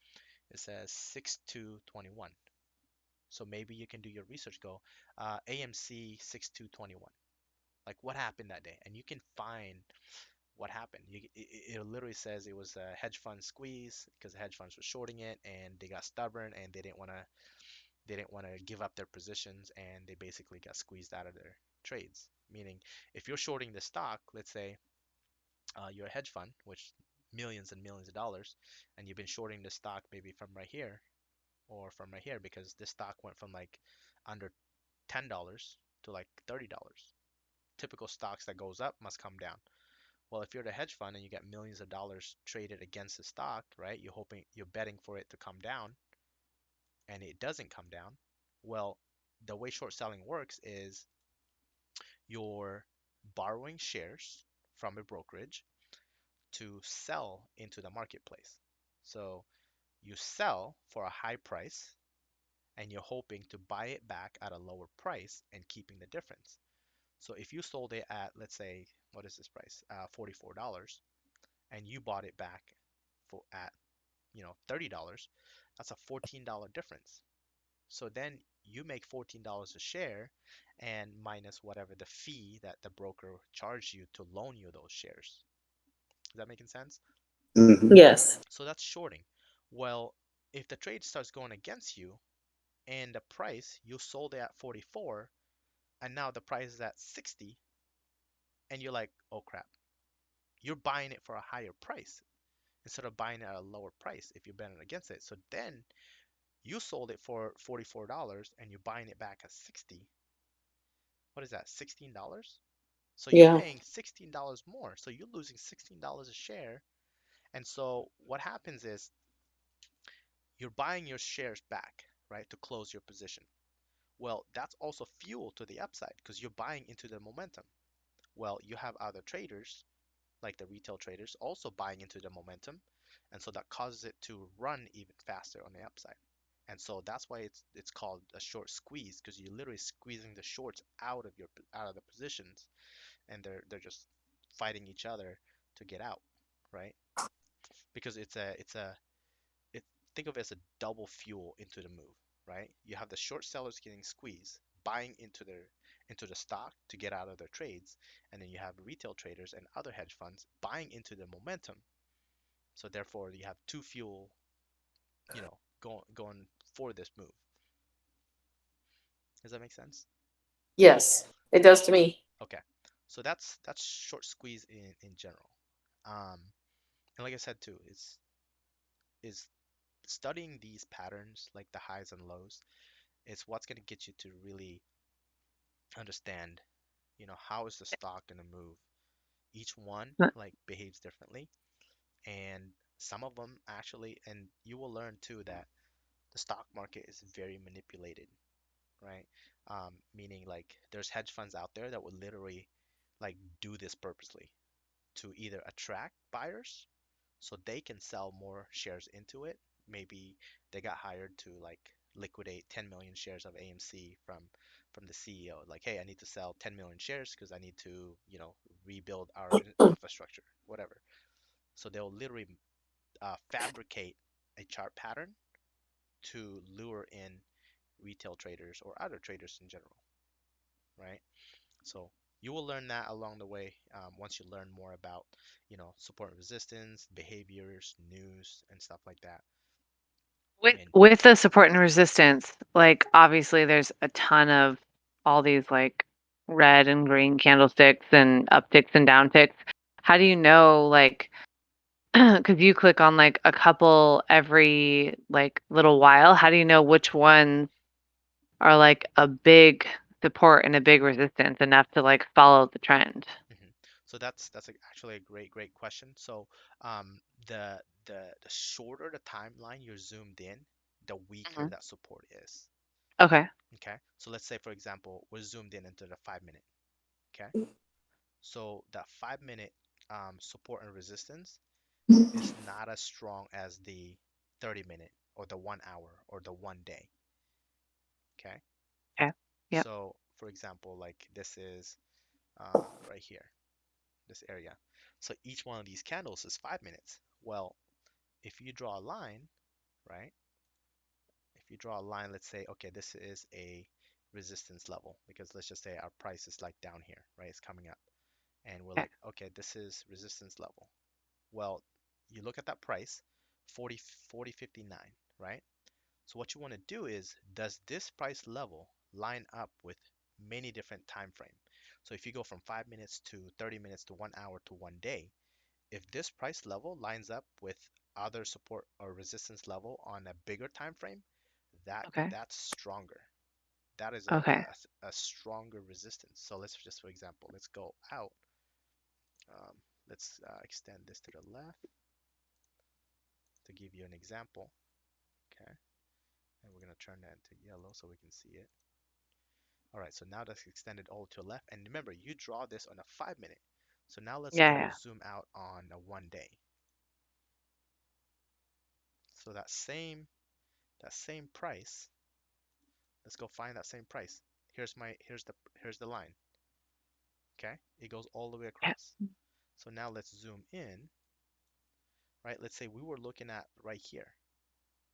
It says 6/2/21. So maybe you can do your research. Go AMC 6/2/21. Like what happened that day, and you can find what happened. It literally says it was a hedge fund squeeze because the hedge funds were shorting it, and they got stubborn and they didn't want to give up their positions, and they basically got squeezed out of their trades. Meaning, if you're shorting the stock, let's say you're a hedge fund, which millions and millions of dollars, and you've been shorting the stock maybe from right here or from right here because this stock went from like under $10 to like $30. Typical stocks that goes up must come down. Well, if you're the hedge fund and you get millions of dollars traded against the stock, right? You're betting for it to come down, and it doesn't come down. Well, the way short selling works is you're borrowing shares from a brokerage to sell into the marketplace. So you sell for a high price and you're hoping to buy it back at a lower price and keeping the difference. So if you sold it at, let's say, what is this price? $44, and you bought it back for at, $30, that's a $14 difference. So then you make $14 a share and minus whatever the fee that the broker charged you to loan you those shares. Is that making sense? Yes. So that's shorting. Well, if the trade starts going against you and the price you sold it at 44 and now the price is at 60 and you're like, "Oh crap." You're buying it for a higher price instead of buying it at a lower price if you're betting against it. So then you sold it for $44 and you're buying it back at 60. What is that? $16? So you're Yeah. paying $16 more. So you're losing $16 a share. And so what happens is you're buying your shares back, right, to close your position. Well, that's also fuel to the upside because you're buying into the momentum. Well, you have other traders, like the retail traders, also buying into the momentum. And so that causes it to run even faster on the upside. And so that's why it's called a short squeeze because you're literally squeezing the shorts out of the positions, and they're just fighting each other to get out, right? Because it think of it as a double fuel into the move, right? You have the short sellers getting squeezed, buying into the stock to get out of their trades, and then you have retail traders and other hedge funds buying into the momentum. So therefore, you have two fuel, going for this move. Does that make sense? Yes, it does to me. Okay. So that's short squeeze in general. Um, and like I said too, is studying these patterns like the highs and lows is what's going to get you to really understand, how is the stock going to move. Each one like behaves differently, and some of them actually, and you will learn too that the stock market is very manipulated, right? Meaning like there's hedge funds out there that would literally like do this purposely to either attract buyers so they can sell more shares into it. Maybe they got hired to like liquidate 10 million shares of AMC from the CEO. Like, hey, I need to sell 10 million shares because I need to, rebuild our infrastructure, whatever. So they'll literally fabricate a chart pattern to lure in retail traders or other traders in general, right? So you will learn that along the way once you learn more about, support and resistance, behaviors, news, and stuff like that. With And with the support and resistance, like obviously there's a ton of all these like red and green candlesticks and upticks and downticks. How do you know like because you click on like a couple every like little while, how do you know which ones are like a big support and a big resistance enough to like follow the trend? mhm. So that's actually a great question. So um, the shorter the timeline you're zoomed in, the weaker Mhm. that support is. Okay. Okay. So let's say for example we're zoomed in into the 5 minute. Okay. So that 5 minute support and resistance is not as strong as the 30 minute or the 1 hour or the 1 day. Okay. Okay. Yep. So for example, like this is right here, this area. So each one of these candles is 5 minutes. Well, if you draw a line, right? If you draw a line, let's say, okay, this is a resistance level because let's just say our price is like down here, right? It's coming up. And we're Okay. like, okay, this is resistance level. Well, you look at that price, 40.59, right? So what you want to do is, does this price level line up with many different time frame? So if you go from 5 minutes to 30 minutes to 1 hour to 1 day, if this price level lines up with other support or resistance level on a bigger time frame, Okay. that's stronger. That is Okay. a stronger resistance. So let's just, for example, let's go out. Um, let's extend this to the left to give you an example. Okay, and we're gonna turn that into yellow so we can see it. All right, so now that's extended all to the left. And remember, you draw this on a 5 minute. So now let's Yeah. go Yeah. zoom out on a 1 day. So that same price, let's go find that same price. Here's the line. Okay, it goes all the way Yeah. across. So now let's zoom in, right? Let's say we were looking at right here,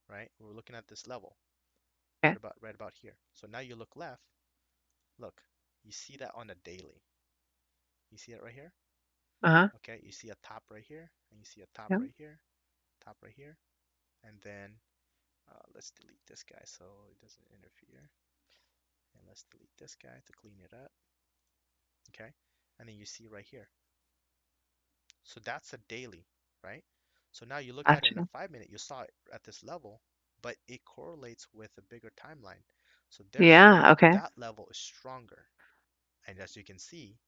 right? We were looking at this level, Okay. right about here. So now you look left, look, you see that on a daily. You see it right here? Uh-huh. Okay, you see a top right here, and you see a top Yeah. right here, top right here, and then let's delete this guy so it doesn't interfere. And let's delete this guy to clean it up. Okay, and then you see right here. So that's a daily, right? So now you look at it in a Gotcha. 5 minute, you saw it at this level, but it correlates with a bigger timeline. So therefore, Yeah. Okay. that level is stronger. And as you can see,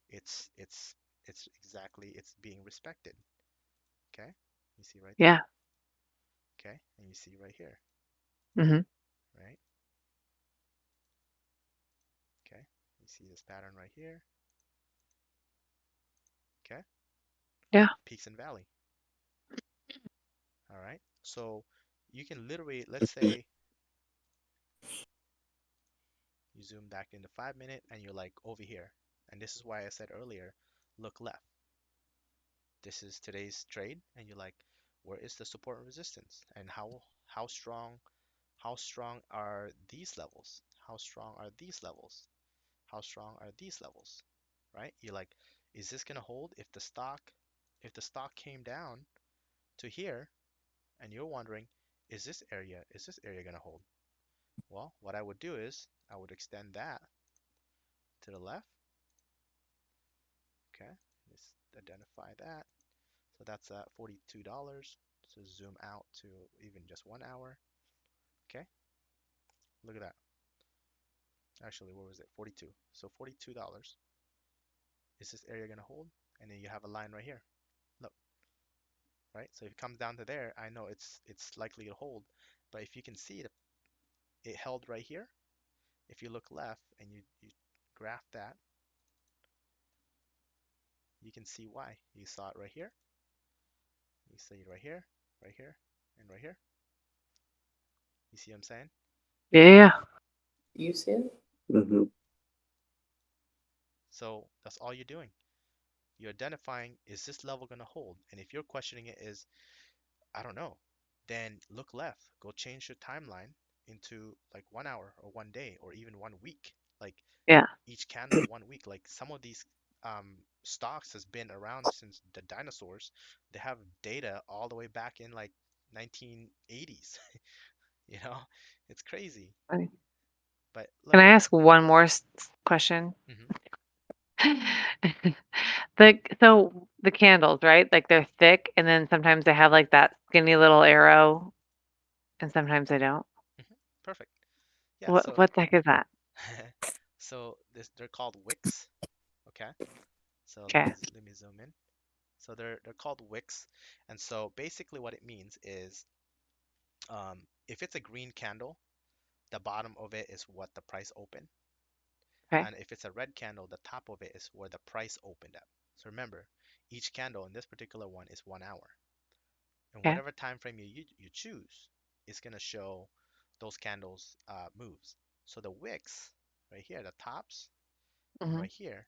it's it's it's being respected. Okay? You see right there. Yeah. Okay? And you see right here, Mm-hmm. right? Okay? You see this pattern right here. Okay? Yeah. Peaks and valley. All right? So you can literally, let's say you zoom back into 5 minute and you're like over here. And this is why I said earlier, look left. This is today's trade, and you're like, where is the support and resistance? And how strong are these levels? How strong are these levels? How strong are these levels? Right? You're like, is this gonna hold if the stock came down to here and you're wondering, is this area gonna hold? Well, what I would do is I would extend that to the left. Okay, let's identify that. So that's at $42. So zoom out to even just 1 hour. Okay, look at that. Actually, what was it? 42. So $42. Is this area gonna hold? And then you have a line right here. Look, right? So if it comes down to there, I know it's likely to hold. But if you can see it held right here. If you look left and you graph that, you can see why. You saw it right here. You see it right here, and right here. You see what I'm saying? Yeah. Yeah. You see it? Mm-hmm. So that's all you're doing. You're identifying, is this level going to hold? And if you're questioning it is, I don't know, then look left. Go change your timeline into like 1 hour or 1 day or even 1 week. Like Yeah. each candle 1 week. Like some of these stocks has been around since the dinosaurs. They have data all the way back in like 1980s. You know, it's crazy. Funny. But Can look, I ask one more question? hmm So the candles, right? Like they're thick, and then sometimes they have like that skinny little arrow, and sometimes they don't. perfect. Yeah, What so what the heck is that? so this they're called wicks. Okay, so Okay. let me zoom in. So they're called wicks, and so basically what it means is, if it's a green candle, the bottom of it is what the price opened, Okay. and if it's a red candle, the top of it is where the price opened at. So remember, each candle in this particular one is 1 hour, and Okay. whatever time frame you choose is gonna show those candles moves. So the wicks right here, the tops, and Hmm. right here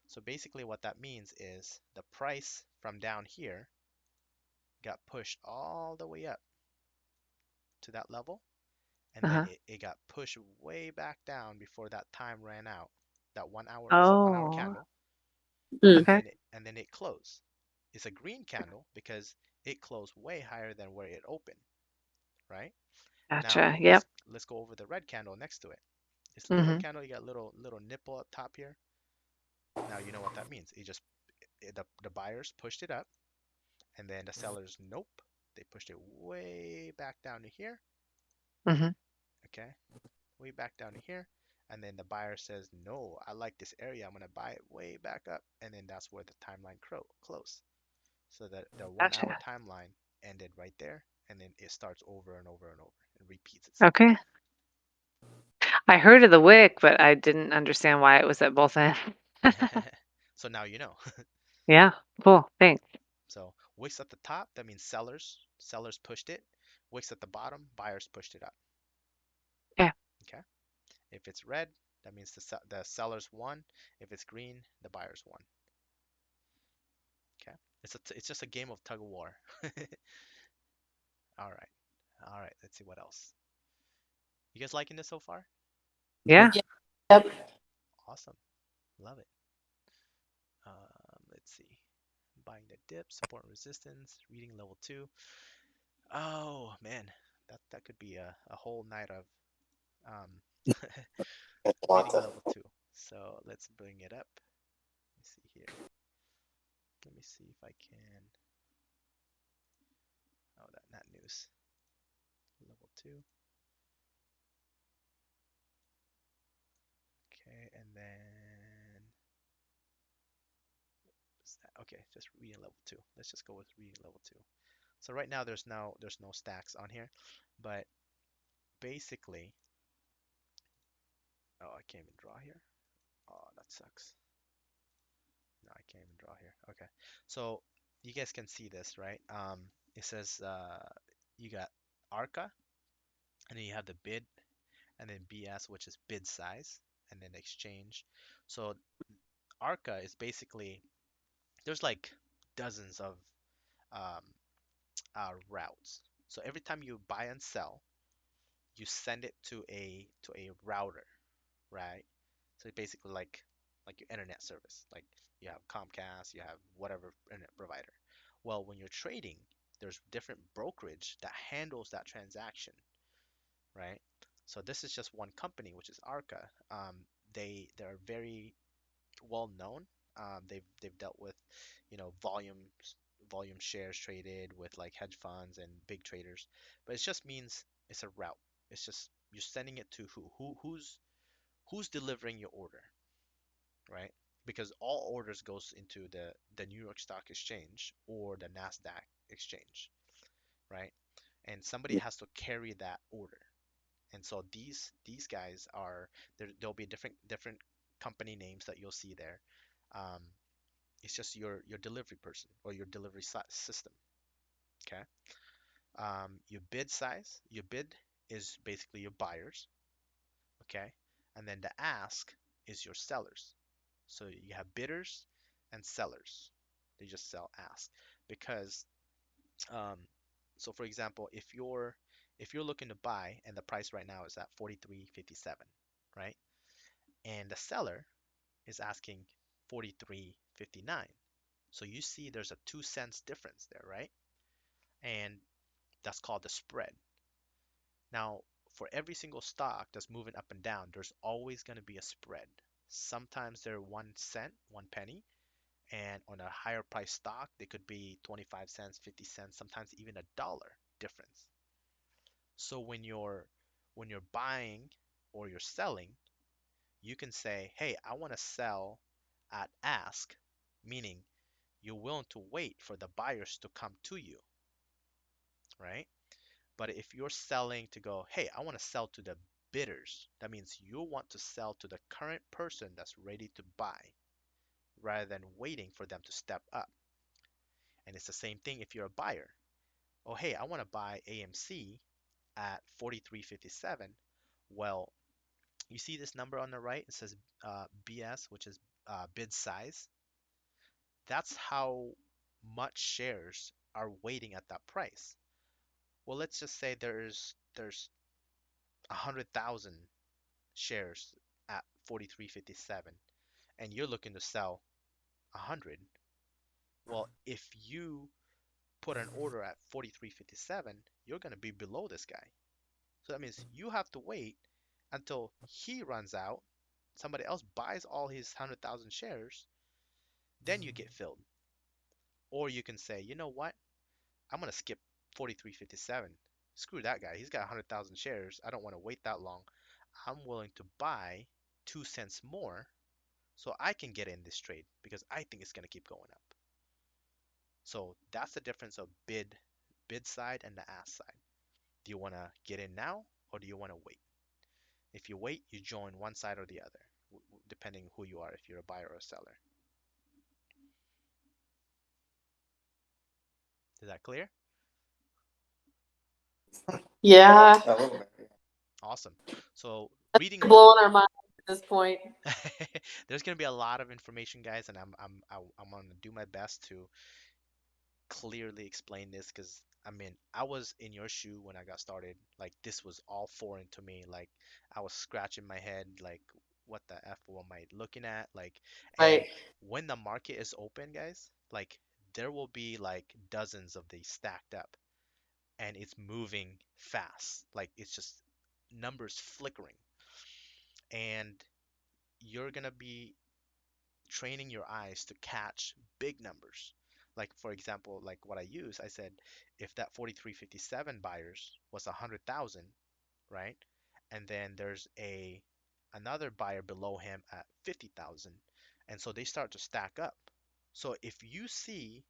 So basically what that means is the price from down here got pushed all the way up to that level, and then Uh-huh. it got pushed way back down before that time ran out. That 1 hour, it's a 1 hour Oh, candle, Mm. and okay. then it closed. It's a green candle because it closed way higher than where it opened, right? Now Gotcha. Yep. let's go over the red candle next to it. This little Mm-hmm. candle, you got little nipple up top here. Now you know what that means. The buyers pushed it up, and then the sellers, nope, they pushed it way back down to here. Mm-hmm. Okay, way back down to here. And then the buyer says, no, I like this area. I'm going to buy it way back up. And then that's where the timeline closed. So that the 1 hour Gotcha. timeline ended right there. And then it starts over and over and over and repeats itself. Okay. I heard of the wick, but I didn't understand why it was at both ends. So now you know. Yeah. Cool. Thanks. So wicks at the top, that means sellers pushed it. Wicks at the bottom, buyers pushed it up. Yeah. Okay. If it's red, that means the sellers won. If it's green, the buyers won. Okay. It's just a game of tug of war. All right. All right. Let's see what else. You guys liking this so far? Yeah. Yeah. Yep. Awesome. Love it. Let's see. Buying the dip, support and resistance, reading level 2. Oh man, that could be a whole night of um, reading level 2. So let's bring it up. Let me see here. Let me see if I can. Oh, that not news. Level 2. Okay, and then okay, just reading level 2. Let's just go with reading level 2. So right now there's no stacks on here, but basically, oh, I can't even draw here. Oh, that sucks. No, I can't even draw here. Okay, so you guys can see this, right? It says you got ARCA, and then you have the bid, and then BS, which is bid size, and then exchange. So ARCA is basically there's like dozens of um, routes. So every time you buy and sell, you send it to a router, right? So it's basically like your internet service. Like you have Comcast, you have whatever internet provider. Well, when you're trading, there's different brokerage that handles that transaction, right? So this is just one company, which is Arca. They're very well known. They've dealt with, volume shares traded with like hedge funds and big traders, but it just means it's a route. It's just you're sending it to who's delivering your order, right? Because all orders goes into the New York Stock Exchange or the Nasdaq exchange, right? And somebody has to carry that order. And so these guys are there'll be different company names that you'll see there. Um, it's just your delivery person or your delivery system. Okay. Your bid is basically your buyers. Okay. And then the ask is your sellers. So you have bidders and sellers. They just sell ask because um, so for example, if you're looking to buy and the price right now is at 43.57, right? And the seller is asking 43.59. So you see there's a 2 cents difference there, right? And that's called the spread. Now, for every single stock that's moving up and down, there's always going to be a spread. Sometimes they're 1 cent, 1 penny, and on a higher price stock, they could be 25 cents, 50 cents, sometimes even $1 difference. So when you're buying or you're selling, you can say, "Hey, I want to sell at ask," meaning you're willing to wait for the buyers to come to you, right? But if you're selling to go, "Hey, I want to sell to the bidders," that means you want to sell to the current person that's ready to buy rather than waiting for them to step up. And it's the same thing if you're a buyer. Oh, hey, I want to buy AMC at 43.57. Well, you see this number on the right? It says BS, which is bid size, that's how much shares are waiting at that price. Well, let's just say there's 100,000 shares at 43.57 and you're looking to sell 100. Well, if you put an order at 43.57, you're going to be below this guy. So that means you have to wait until he runs out, somebody else buys all his 100,000 shares, then you get filled. Or you can say, you know what? I'm going to skip 43.57. Screw that guy. He's got 100,000 shares. I don't want to wait that long. I'm willing to buy 2 cents more so I can get in this trade because I think it's going to keep going up. So that's the difference of bid side and the ask side. Do you want to get in now or do you want to wait? If you wait, you join one side or the other, depending who you are, if you're a buyer or a seller. Is that clear? Yeah. A little bit. Awesome. So reading You're more, blowing our mind at this point. there's gonna be a lot of information, guys, and I'm gonna do my best to clearly explain this because I mean I was in your shoe when I got started. Like this was all foreign to me. Like I was scratching my head, like what the F am I looking at? Like, and Right. when the market is open, guys, like there will be like dozens of these stacked up and it's moving fast. Like it's just numbers flickering. And you're gonna be training your eyes to catch big numbers. Like for example, like what I use, I said if that 43.57 buyers was 100,000, right? And then there's a another buyer below him at 50,000. And so they start to stack up. So if you see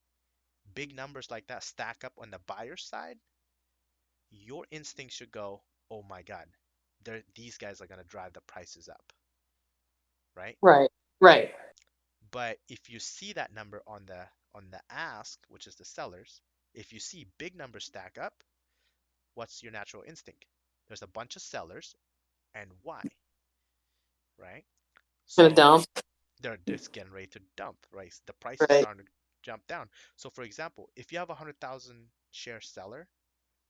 big numbers like that stack up on the buyer side, your instinct should go, "Oh my God, these guys are going to drive the prices up," right? Right. Right. But if you see that number on the ask, which is the sellers, if you see big numbers stack up, what's your natural instinct? There's a bunch of sellers, and why, right? Gonna So dump. they're just getting ready to dump, right? The price is Right. starting to jump down. So for example, if you have a 100,000 share seller,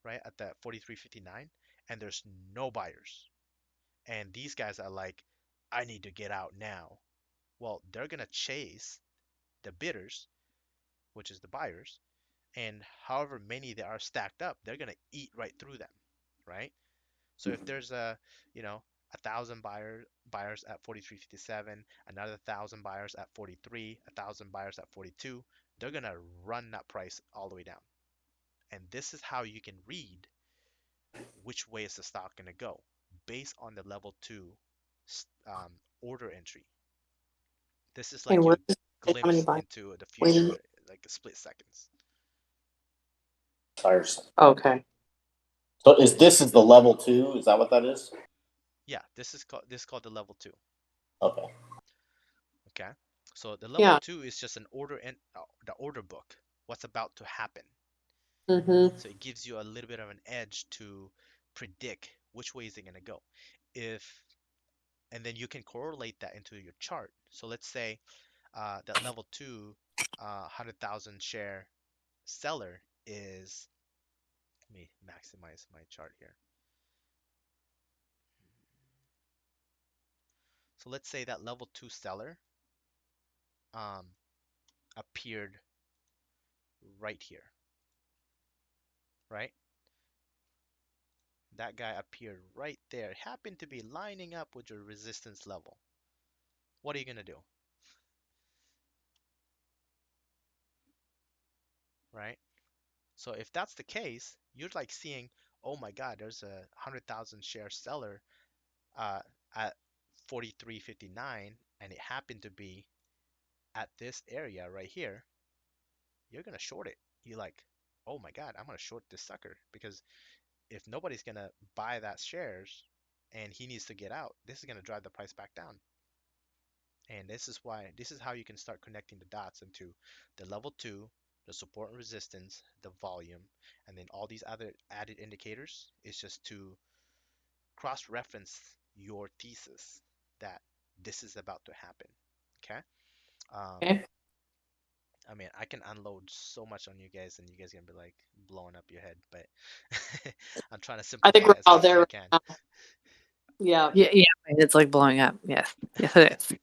right, at the 43.59, and there's no buyers, and these guys are like, I need to get out now. Well, they're gonna chase the bidders, which is the buyers, and however many they are stacked up, they're gonna eat right through them, right? So if there's you know, 1,000 buyers at 43.57, another 1,000 buyers at 43, 1,000 buyers at 42, they're gonna run that price all the way down. And this is how you can read which way is the stock gonna go based on the level two order entry. This is And like where you does it say how many glimpse buyers into the waiting? future, like a split seconds. Tires. Okay. So this is the level 2? Is that what that is? Yeah, this is called the level two. Okay. Okay, so the level Yeah. two is just an order in the order book, what's about to happen. Mm-hmm. So it gives you a little bit of an edge to predict which way is it gonna go. If and then you can correlate that into your chart. So let's say that level two 100,000 share seller is, let me maximize my chart here. So let's say that level two seller um, appeared right here, right? That guy appeared right there, happened to be lining up with your resistance level. What are you gonna do, right? So if that's the case, you're like seeing, oh my God, there's a 100,000 share seller uh, at 43.59, and it happened to be at this area right here. You're gonna short it. You're like, oh my God, I'm gonna short this sucker because if nobody's gonna buy that shares and he needs to get out, this is gonna drive the price back down. And this is how you can start connecting the dots into the level two, the support and resistance, the volume, and then all these other added indicators is just to cross-reference your thesis that this is about to happen. Okay. Um, Okay. I mean, I can unload so much on you guys, and you guys gonna be like blowing up your head, but I'm trying to I think simplify we're as out much as there I right can. now. Yeah. Yeah, yeah, it's like blowing up. Yes, yes, it is.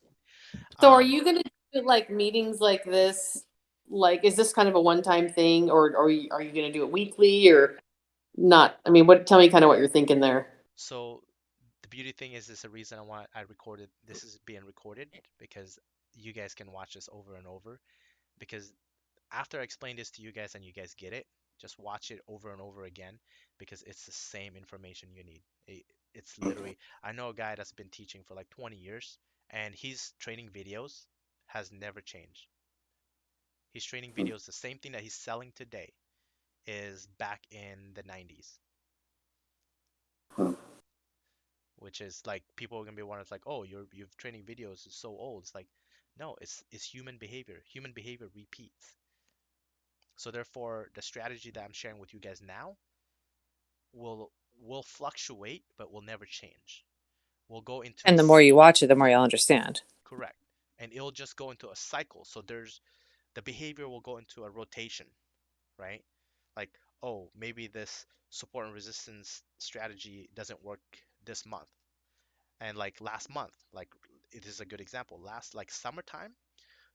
So are Um, you gonna do like meetings like this? Like, is this kind of a one-time thing, or are you gonna do it weekly or not? I mean, tell me kind of what you're thinking there. so the beauty thing is, this a reason I recorded this is being recorded because you guys can watch this over and over. Because after I explain this to you guys and you guys get it, just watch it over and over again because it's the same information you need. It's literally, I know a guy that's been teaching for like 20 years and his training videos has never changed. His training videos, the same thing that he's selling today is back in the 90s, which is like people are gonna be wondering, it's like, oh, your training videos is so old. It's like, no, it's human behavior. Human behavior repeats. So therefore, the strategy that I'm sharing with you guys now will will fluctuate, but will never change. We'll go into And the more you watch it, the more you'll understand. correct, and it'll just go into a cycle. So there's the behavior will go into a rotation, right? Like, oh, maybe this support and resistance strategy doesn't work this month, and like last month, like it is a good example. Last like summertime,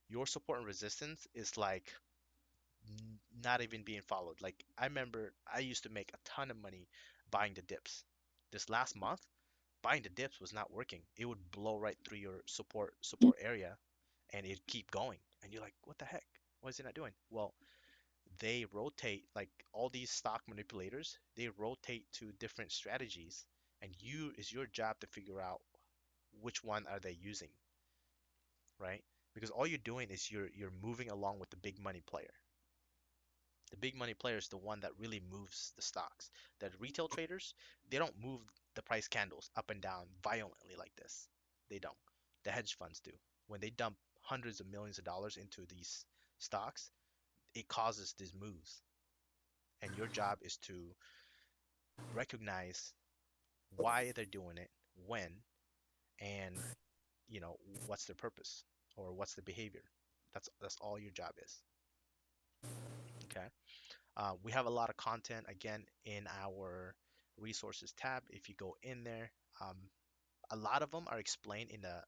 your support and resistance is like not even being followed. Like I remember I used to make a ton of money buying the dips. This last month, buying the dips was not working. It would blow right through your support area and it'd keep going. And you're like, what the heck? What is it not doing? Well, they rotate like all these stock manipulators, they rotate to different strategies and it's your job to figure out which one are they using, right? Because all you're doing is you're moving along with the big money player. The big money player is the one that really moves the stocks. The retail traders, they don't move the price candles up and down violently like this. They don't. The hedge funds do. When they dump hundreds of millions of dollars into these stocks, it causes these moves. And your job is to recognize why they're doing it, when, and what's their purpose or what's the behavior. That's all your job is. Okay. We have a lot of content again in our resources tab. If you go in there, um, a lot of them are explained in the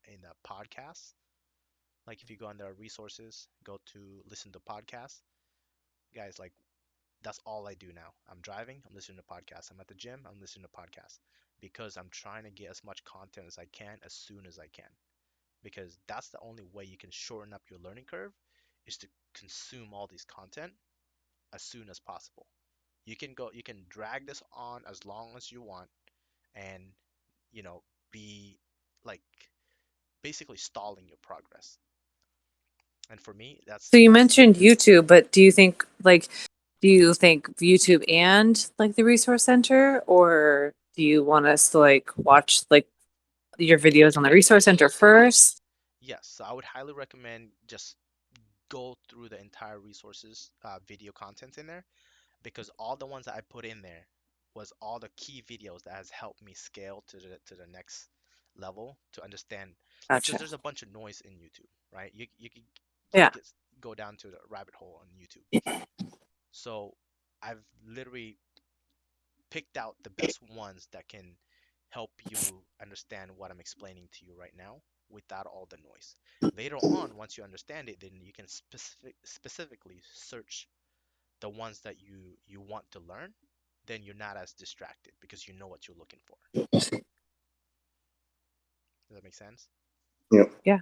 podcast. Like if you go under our resources, go to listen to podcasts, guys. Like that's all I do now. I'm driving, I'm listening to podcasts. I'm at the gym, I'm listening to podcasts because I'm trying to get as much content as I can as soon as I can. Because that's the only way you can shorten up your learning curve is to consume all these content as soon as possible. You can drag this on as long as you want and you know be like basically stalling your progress. And for me, So you that's mentioned YouTube, but do you think YouTube and like the resource center, or do you want us to like watch like your videos on the resource center first? yes. So I would highly recommend just go through the entire resources video content in there because all the ones that I put in there was all the key videos that has helped me scale to the next level to understand, like, because Gotcha. there's a bunch of noise in YouTube, right? You could Yeah. get, go down to the rabbit hole on YouTube. So I've literally picked out the best ones that can help you understand what I'm explaining to you right now without all the noise. Later on, once you understand it, then you can specifically search the ones that you want to learn. Then you're not as distracted because you know what you're looking for. Does that make sense? Yep. Yeah.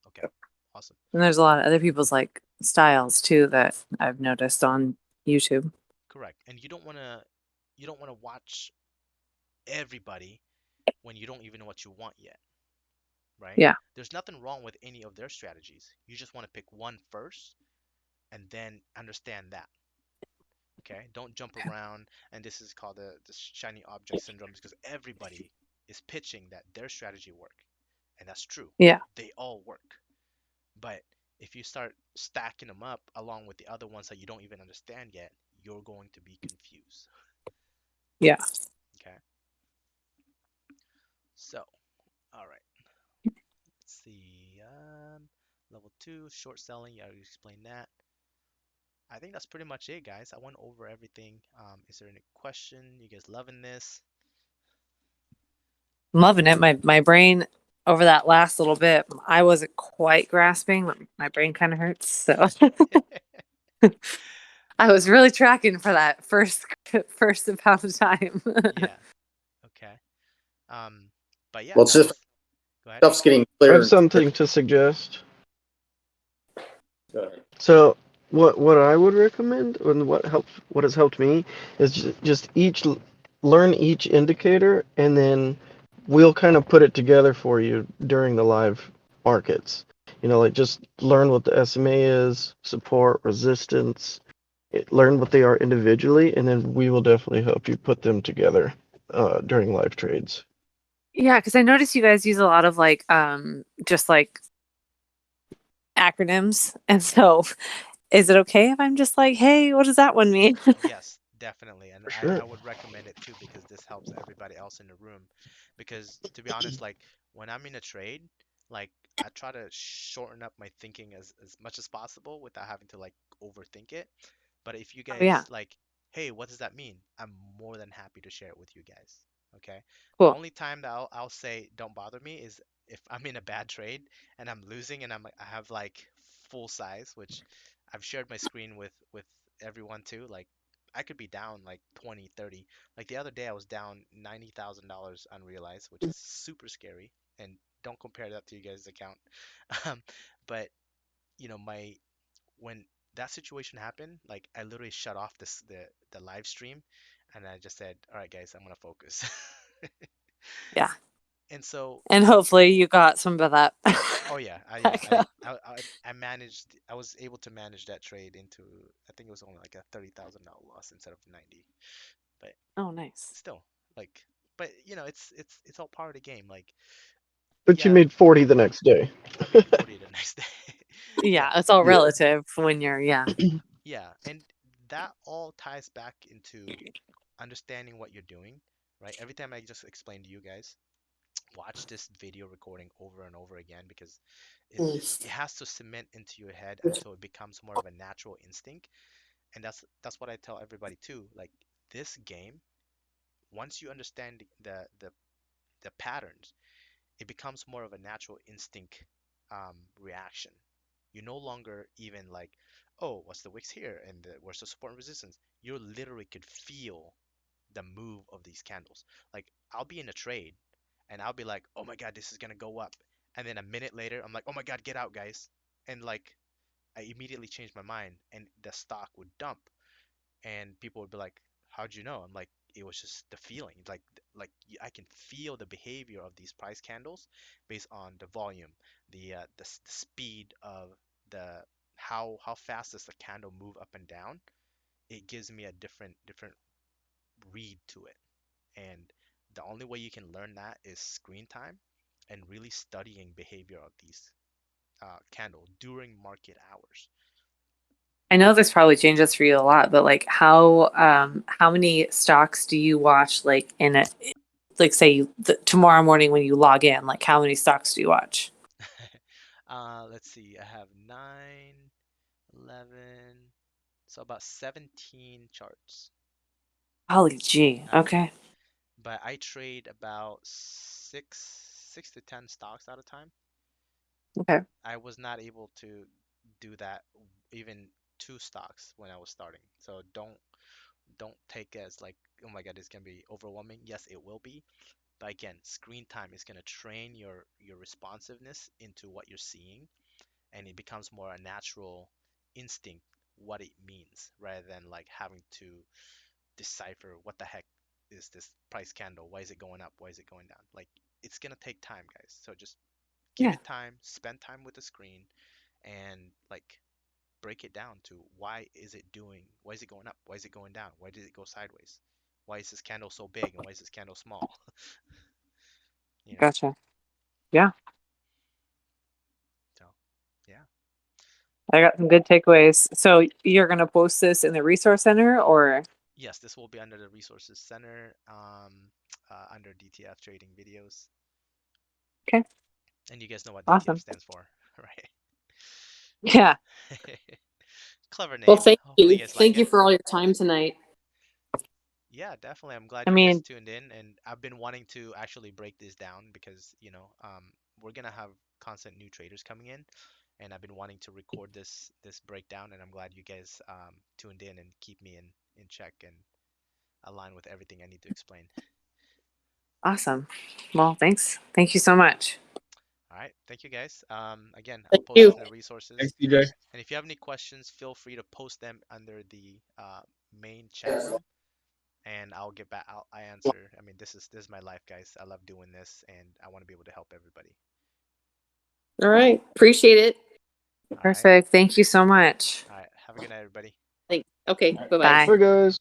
Okay, awesome. And there's a lot of other people's like styles too that I've noticed on YouTube. Correct. And you don't want to watch everybody when you don't even know what you want yet, right? Yeah. There's nothing wrong with any of their strategies. You just want to pick one first and then understand that. Okay? Don't jump around. And this is called the shiny object syndrome because everybody is pitching that their strategy work. And that's true. Yeah. They all work. But if you start stacking them up along with the other ones that you don't even understand yet, you're going to be confused. Yeah. Okay? So, all right. Let's see. Level 2, short selling. Yeah, you explained that. I think that's pretty much it, guys. I went over everything. Is there any question? You guys loving this? I'm loving it. My brain over that last little bit, I wasn't quite grasping. My brain kind of hurts. So I was really tracking for that first amount of time. Yeah. Okay. Um, but yeah, Well, it's just go ahead. stuff's getting I clearer have and clearer. something to suggest. Go ahead. So what I would recommend and what has helped me is just learn each indicator, and then we'll kind of put it together for you during the live markets. Like just learn what the SMA is, support, resistance, learn what they are individually, and then we will definitely help you put them together during live trades. Yeah, because I noticed you guys use a lot of like just like acronyms. And so is it okay if I'm just like, hey, what does that one mean? Yes, definitely. And For I sure. would recommend it too because this helps everybody else in the room. Because to be honest, like when I'm in a trade, like I try to shorten up my thinking as much as possible without having to like overthink it. But if you Oh yeah, guys like, hey, what does that mean? I'm more than happy to share it with you guys. Okay. The cool. only time that I'll say don't bother me is if I'm in a bad trade and I'm losing and I have like full size, which I've shared my screen with everyone too. Like I could be down like 20, 30. Like the other day I was down $90,000 unrealized, which is super scary. And don't compare that to you guys' account. Um, but my when that situation happened, like I literally shut off the live stream and I just said, all right, guys, I'm gonna focus. Yeah. And so, And hopefully you got some of that. oh yeah, back I up. I managed, I was able to manage that trade into, I think it was only like a $30,000 loss instead of 90. But Oh, nice. still, like, but it's all part of the game. Like, But you yeah, made 40 the next day. I made 40 the next day. Yeah, Yeah, it's all Yeah. relative when you're, yeah. yeah, and that all ties back into understanding what you're doing, right? Every time I just explain to you guys, watch this video recording over and over again because it has to cement into your head until it becomes more of a natural instinct. And that's what I tell everybody too. Like this game, once you understand the patterns, it becomes more of a natural instinct reaction. You no longer even like, oh, what's the wicks here and where's the support and resistance? You literally could feel the move of these candles. Like I'll be in a trade and I'll be like, oh my God, this is gonna go up. And then a minute later, I'm like, oh my God, get out, guys. And like I immediately changed my mind and the stock would dump. And people would be like, how'd you know? I'm like, it was just the feeling. Like I can feel the behavior of these price candles based on the volume, the speed of the how fast does the candle move up and down. It gives me a different read to it. And the only way you can learn that is screen time and really studying behavior of these candle during market hours. I know this probably changes for you a lot, but like how many stocks do you watch like in a like say tomorrow morning when you log in, like how many stocks do you watch? Let's see. I have 9, 11, so about 17 charts. Holy gee. Okay. But I trade about six to 10 stocks at a time. Okay. I was not able to do that even 2 stocks when I was starting. So don't take it as like, oh my God, it's gonna be overwhelming. Yes, it will be. But again, screen time is gonna train your responsiveness into what you're seeing, and it becomes more a natural instinct what it means rather than like having to decipher what the heck is this price candle? Why is it going up? Why is it going down? Like it's gonna take time, guys. So just give Yeah. it time, spend time with the screen, and like break it down to why is it going up? Why is it going down? Why did it go sideways? Why is this candle so big and why is this candle small? You know? Gotcha. Yeah. So yeah. I got some good takeaways. So you're gonna post this in the resource center or Yes, this will be under the resources center, under DTF trading videos. okay. And you guys know what DTF Awesome. stands for, right? Yeah. Clever name. Well, thank Hopefully you. you guys like Thank you it. for all your time tonight. Yeah, definitely. I'm glad I you guys mean, tuned in, and I've been wanting to actually break this down because, we're gonna have constant new traders coming in, and I've been wanting to record this breakdown, and I'm glad you guys tuned in and keep me in check and align with everything I need to explain. awesome. Well, thanks. Thank you so much. All right, thank you guys. Again, I'll Thank post this you. in the resources, Thanks, DJ. and if you have any questions, feel free to post them under the main chat room, and I'll get back. I answer. I mean, this is my life, guys. I love doing this, and I want to be able to help everybody. All right. Appreciate it. All right. Perfect. Thank you so much. All right. Have a good night, everybody. Thanks. Okay. Bye bye. Bye. Hey guys.